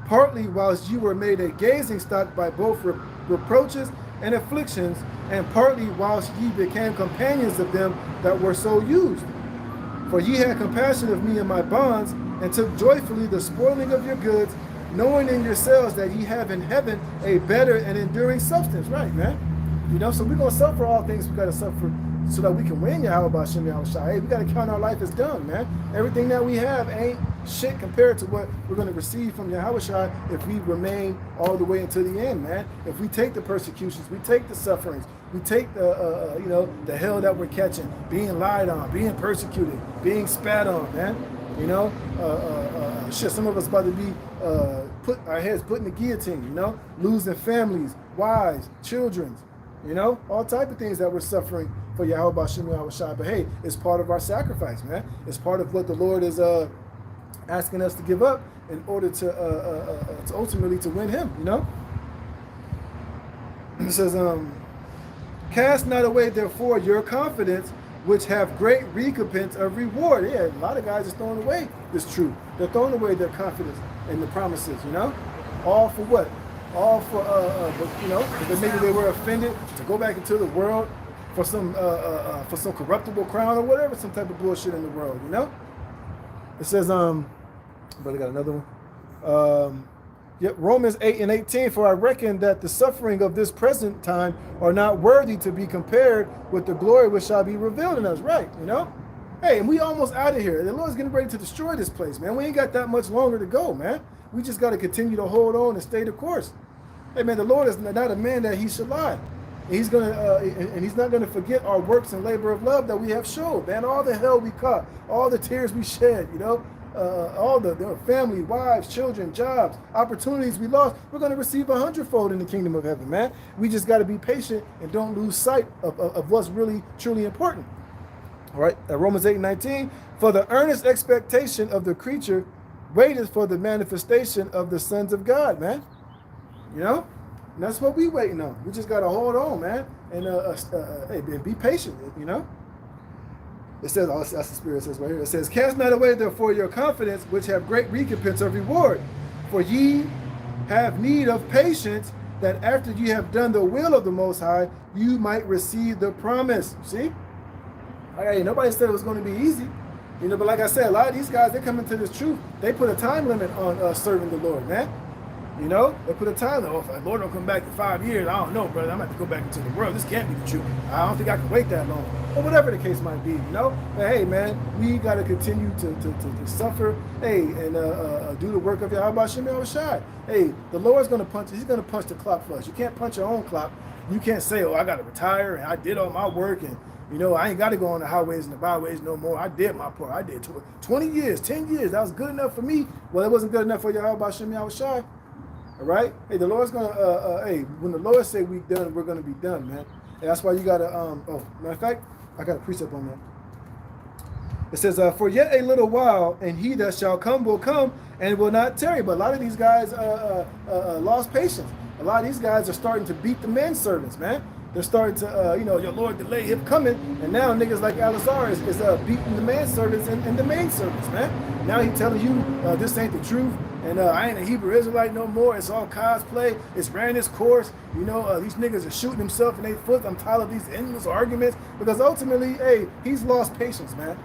partly whilst ye were made a gazing stock by both reproaches and afflictions, and partly whilst ye became companions of them that were so used. For ye had compassion of me in my bonds, and took joyfully the spoiling of your goods, knowing in yourselves that ye have in heaven a better and enduring substance. Right, man? So we're going to suffer all things. We got to suffer so that we can win Yahweh B'Shem Yahushua. Hey, we got to count our life as done, man. Everything that we have ain't shit compared to what we're going to receive from Yahushua if we remain all the way until the end, man. If we take the persecutions, we take the sufferings, we take the hell that we're catching, being lied on, being persecuted, being spat on, man. Shit, some of us about to be put our heads put in the guillotine, losing families, wives, children, all type of things that we're suffering for Yahweh B'Shem Yahushua. But hey, it's part of our sacrifice, man. It's part of what the Lord is asking us to give up in order to ultimately to win Him. It says, cast not away therefore your confidence, which have great recompense of reward. Yeah, a lot of guys are throwing away this truth. They're throwing away their confidence in the promises, all for what? All for, because maybe they were offended to go back into the world for some corruptible crown or whatever, some type of bullshit in the world, you know? It says, brother got another one. Yep, Romans 8:18, for I reckon that the suffering of this present time are not worthy to be compared with the glory which shall be revealed in us, right? You know? Hey, and we almost out of here. The Lord's getting ready to destroy this place, man. We ain't got that much longer to go, man. We just got to continue to hold on and stay the course. Hey, man, the Lord is not a man that he should lie. And he's not gonna forget our works and labor of love that we have showed, man. All the hell we caught, all the tears we shed, you know, all the family, wives, children, jobs, opportunities we lost. We're gonna receive 100-fold in the kingdom of heaven, man. We just got to be patient and don't lose sight of what's really truly important. All right, Romans 8:19, for the earnest expectation of the creature waiteth for the manifestation of the sons of God, man. You know, and that's what we waiting on. We just got to hold on, man, and be patient, you know. It says, that's the Spirit says right here. It says, cast not away therefore your confidence, which have great recompense of reward. For ye have need of patience, that after ye have done the will of the Most High, you might receive the promise. See? Hey, nobody said it was going to be easy. You know, but like I said, a lot of these guys, they come into this truth. They put a time limit on serving the Lord, man. You know, they put a time limit. Oh, if the Lord don't come back in 5 years, I don't know, brother. I'm going to have to go back into the world. This can't be the truth. I don't think I can wait that long. Or whatever the case might be, you know. But hey, man, we got to continue to suffer, hey, and do the work of Yahweh Shem Yahushai. Hey, the Lord's going to punch. He's going to punch the clock for us. You can't punch your own clock. You can't say, oh, I got to retire and I did all my work and, you know, I ain't got to go on the highways and the byways no more. I did my part. I did 20 years, 10 years. That was good enough for me. Well, it wasn't good enough for Yahweh Shem Yahushai. All right? Hey, the Lord's going to, hey, when the Lord say we done, we're going to be done, man. And that's why you got to, matter of fact, I got a precept on that. It says, for yet a little while, and he that shall come will come and will not tarry. But a lot of these guys lost patience. A lot of these guys are starting to beat the manservants, man. They're starting to, your Lord delay him coming. And now niggas like Alizar is beating the manservants and the maidservants, man. Now he telling you this ain't the truth. And I ain't a Hebrew Israelite no more. It's all cosplay. It's ran its course. You know, these niggas are shooting themselves in their foot. I'm tired of these endless arguments. Because ultimately, hey, he's lost patience, man.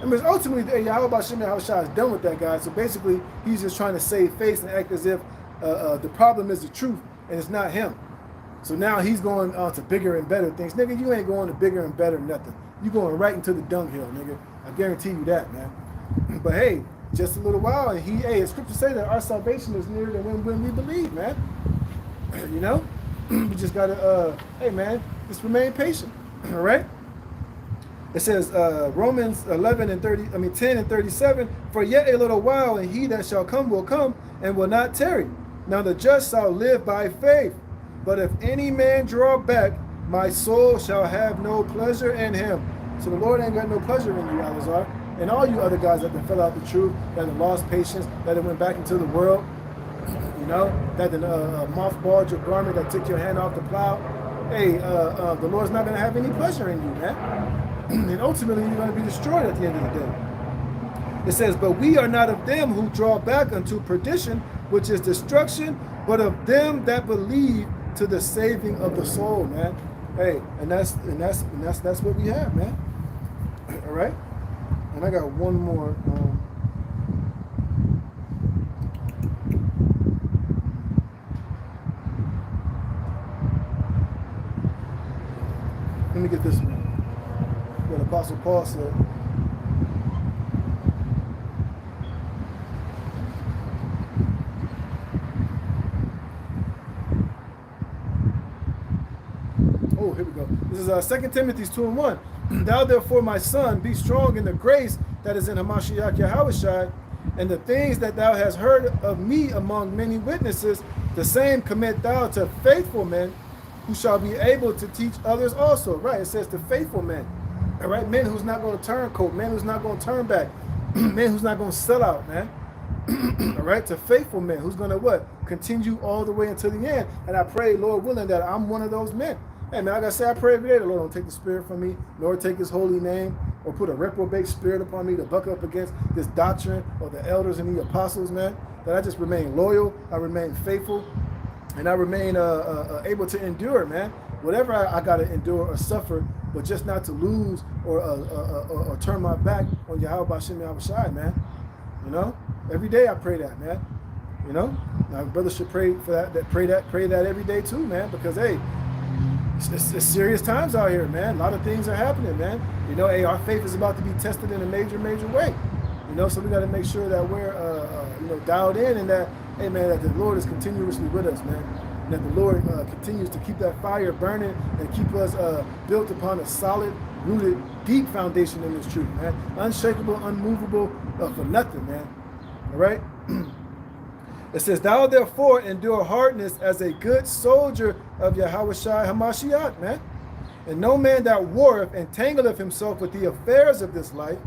I mean, ultimately, hey, Yahweh Shem Yahushua is done with that guy. So basically, he's just trying to save face and act as if the problem is the truth and it's not him. So now he's going on to bigger and better things. Nigga, you ain't going to bigger and better nothing. You going right into the dunghill, nigga. I guarantee you that, man. But hey, just a little while, and the scriptures say that our salvation is nearer than when we believe, man. You know? We just gotta, hey, man, just remain patient, all right? It says, Romans 10 and 37, for yet a little while, and he that shall come will come, and will not tarry. Now the just shall live by faith. But if any man draw back, my soul shall have no pleasure in him. So the Lord ain't got no pleasure in you, Alizar. And all you other guys that fell out the truth, that have lost patience, that have went back into the world, you know, that mothballed your garment, that took your hand off the plow. Hey, the Lord's not going to have any pleasure in you, man. And ultimately, you're going to be destroyed at the end of the day. It says, but we are not of them who draw back unto perdition, which is destruction, but of them that believe to the saving of the soul, man. Hey, and that's what we have, man. All right. And I got one more. Let me get this one. What Apostle Paul said. Oh, here we go. This is 2 Timothy 2:1. Thou therefore, my son, be strong in the grace that is in Hamashiach Yahushua, and the things that thou hast heard of me among many witnesses, the same commit thou to faithful men, who shall be able to teach others also. Right, it says to faithful men. All right, men who's not going to turn coat, men who's not going to turn back, men who's not going to sell out, man. All right, to faithful men who's going to what? Continue all the way until the end. And I pray, Lord willing, that I'm one of those men. Hey, man, like I say, I pray every day the Lord don't take the spirit from me, nor take his holy name, or put a reprobate spirit upon me to buck up against this doctrine or the elders and the apostles, man. That I just remain loyal, I remain faithful, and I remain able to endure, man. whatever I got to endure or suffer, but just not to lose or turn my back on Yahweh B'Shem Yahweh Shai, man. You know, every day I pray that, man. You know, my brother should pray for that. Pray that every day too, man. Because hey, it's serious times out here, man. A lot of things are happening, man. You know, hey, our faith is about to be tested in a major way. You know, so we got to make sure that we're, you know, dialed in, and that, hey, man, that the Lord is continuously with us, man. And that the Lord continues to keep that fire burning and keep us built upon a solid, rooted, deep foundation in this truth, man. Unshakable, unmovable, for nothing, man. All right? It says, thou therefore endure hardness as a good soldier of Yahweh Shai Hamashiach, man. And no man that warreth entangleth himself with the affairs of this life,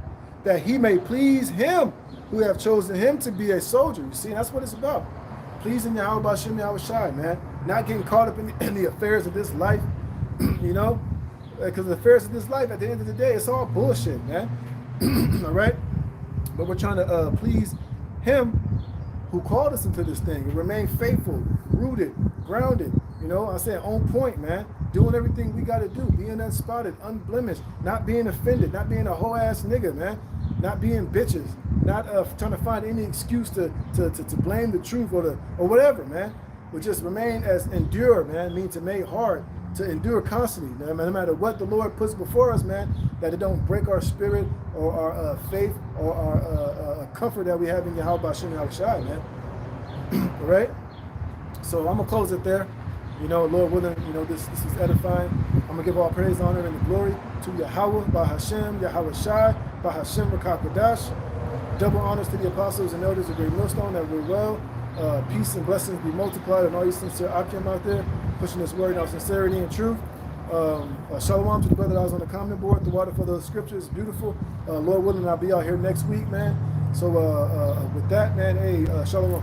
that he may please him who have chosen him to be a soldier. You see, that's what it's about. Pleasing Yahweh B'Shem Yahweh Shai, man. Not getting caught up in the affairs of this life, you know? Because the affairs of this life, at the end of the day, it's all bullshit, man. All right? But we're trying to please him who called us into this thing and remain faithful, rooted, grounded, you know, I said on point, man. Doing everything we got to do, being unspotted, unblemished, not being offended, not being a whole ass nigga, man, not being bitches, not trying to find any excuse to blame the truth or whatever, man. But just remain as endure, man, mean to make hard, to endure constantly, man, no matter what the Lord puts before us, man, that it don't break our spirit or our faith or our comfort that we have in Yahweh B'Shem Yahweh Shai, man. All right? So I'm going to close it there. You know, Lord willing, you know, this is edifying. I'm going to give all praise, honor, and the glory to Yahweh, B'Hashem, Yahweh Shai, B'Hashem, Rakakadash. Double honors to the apostles and elders of Great Millstone that we're well. Peace and blessings be multiplied, and all you sincere Akim out there, pushing this word out sincerity and truth. Shalom to the brother that was on the comment board. The water for the scriptures, beautiful. Lord willing, I'll be out here next week, man. So with that, man, hey, shalom.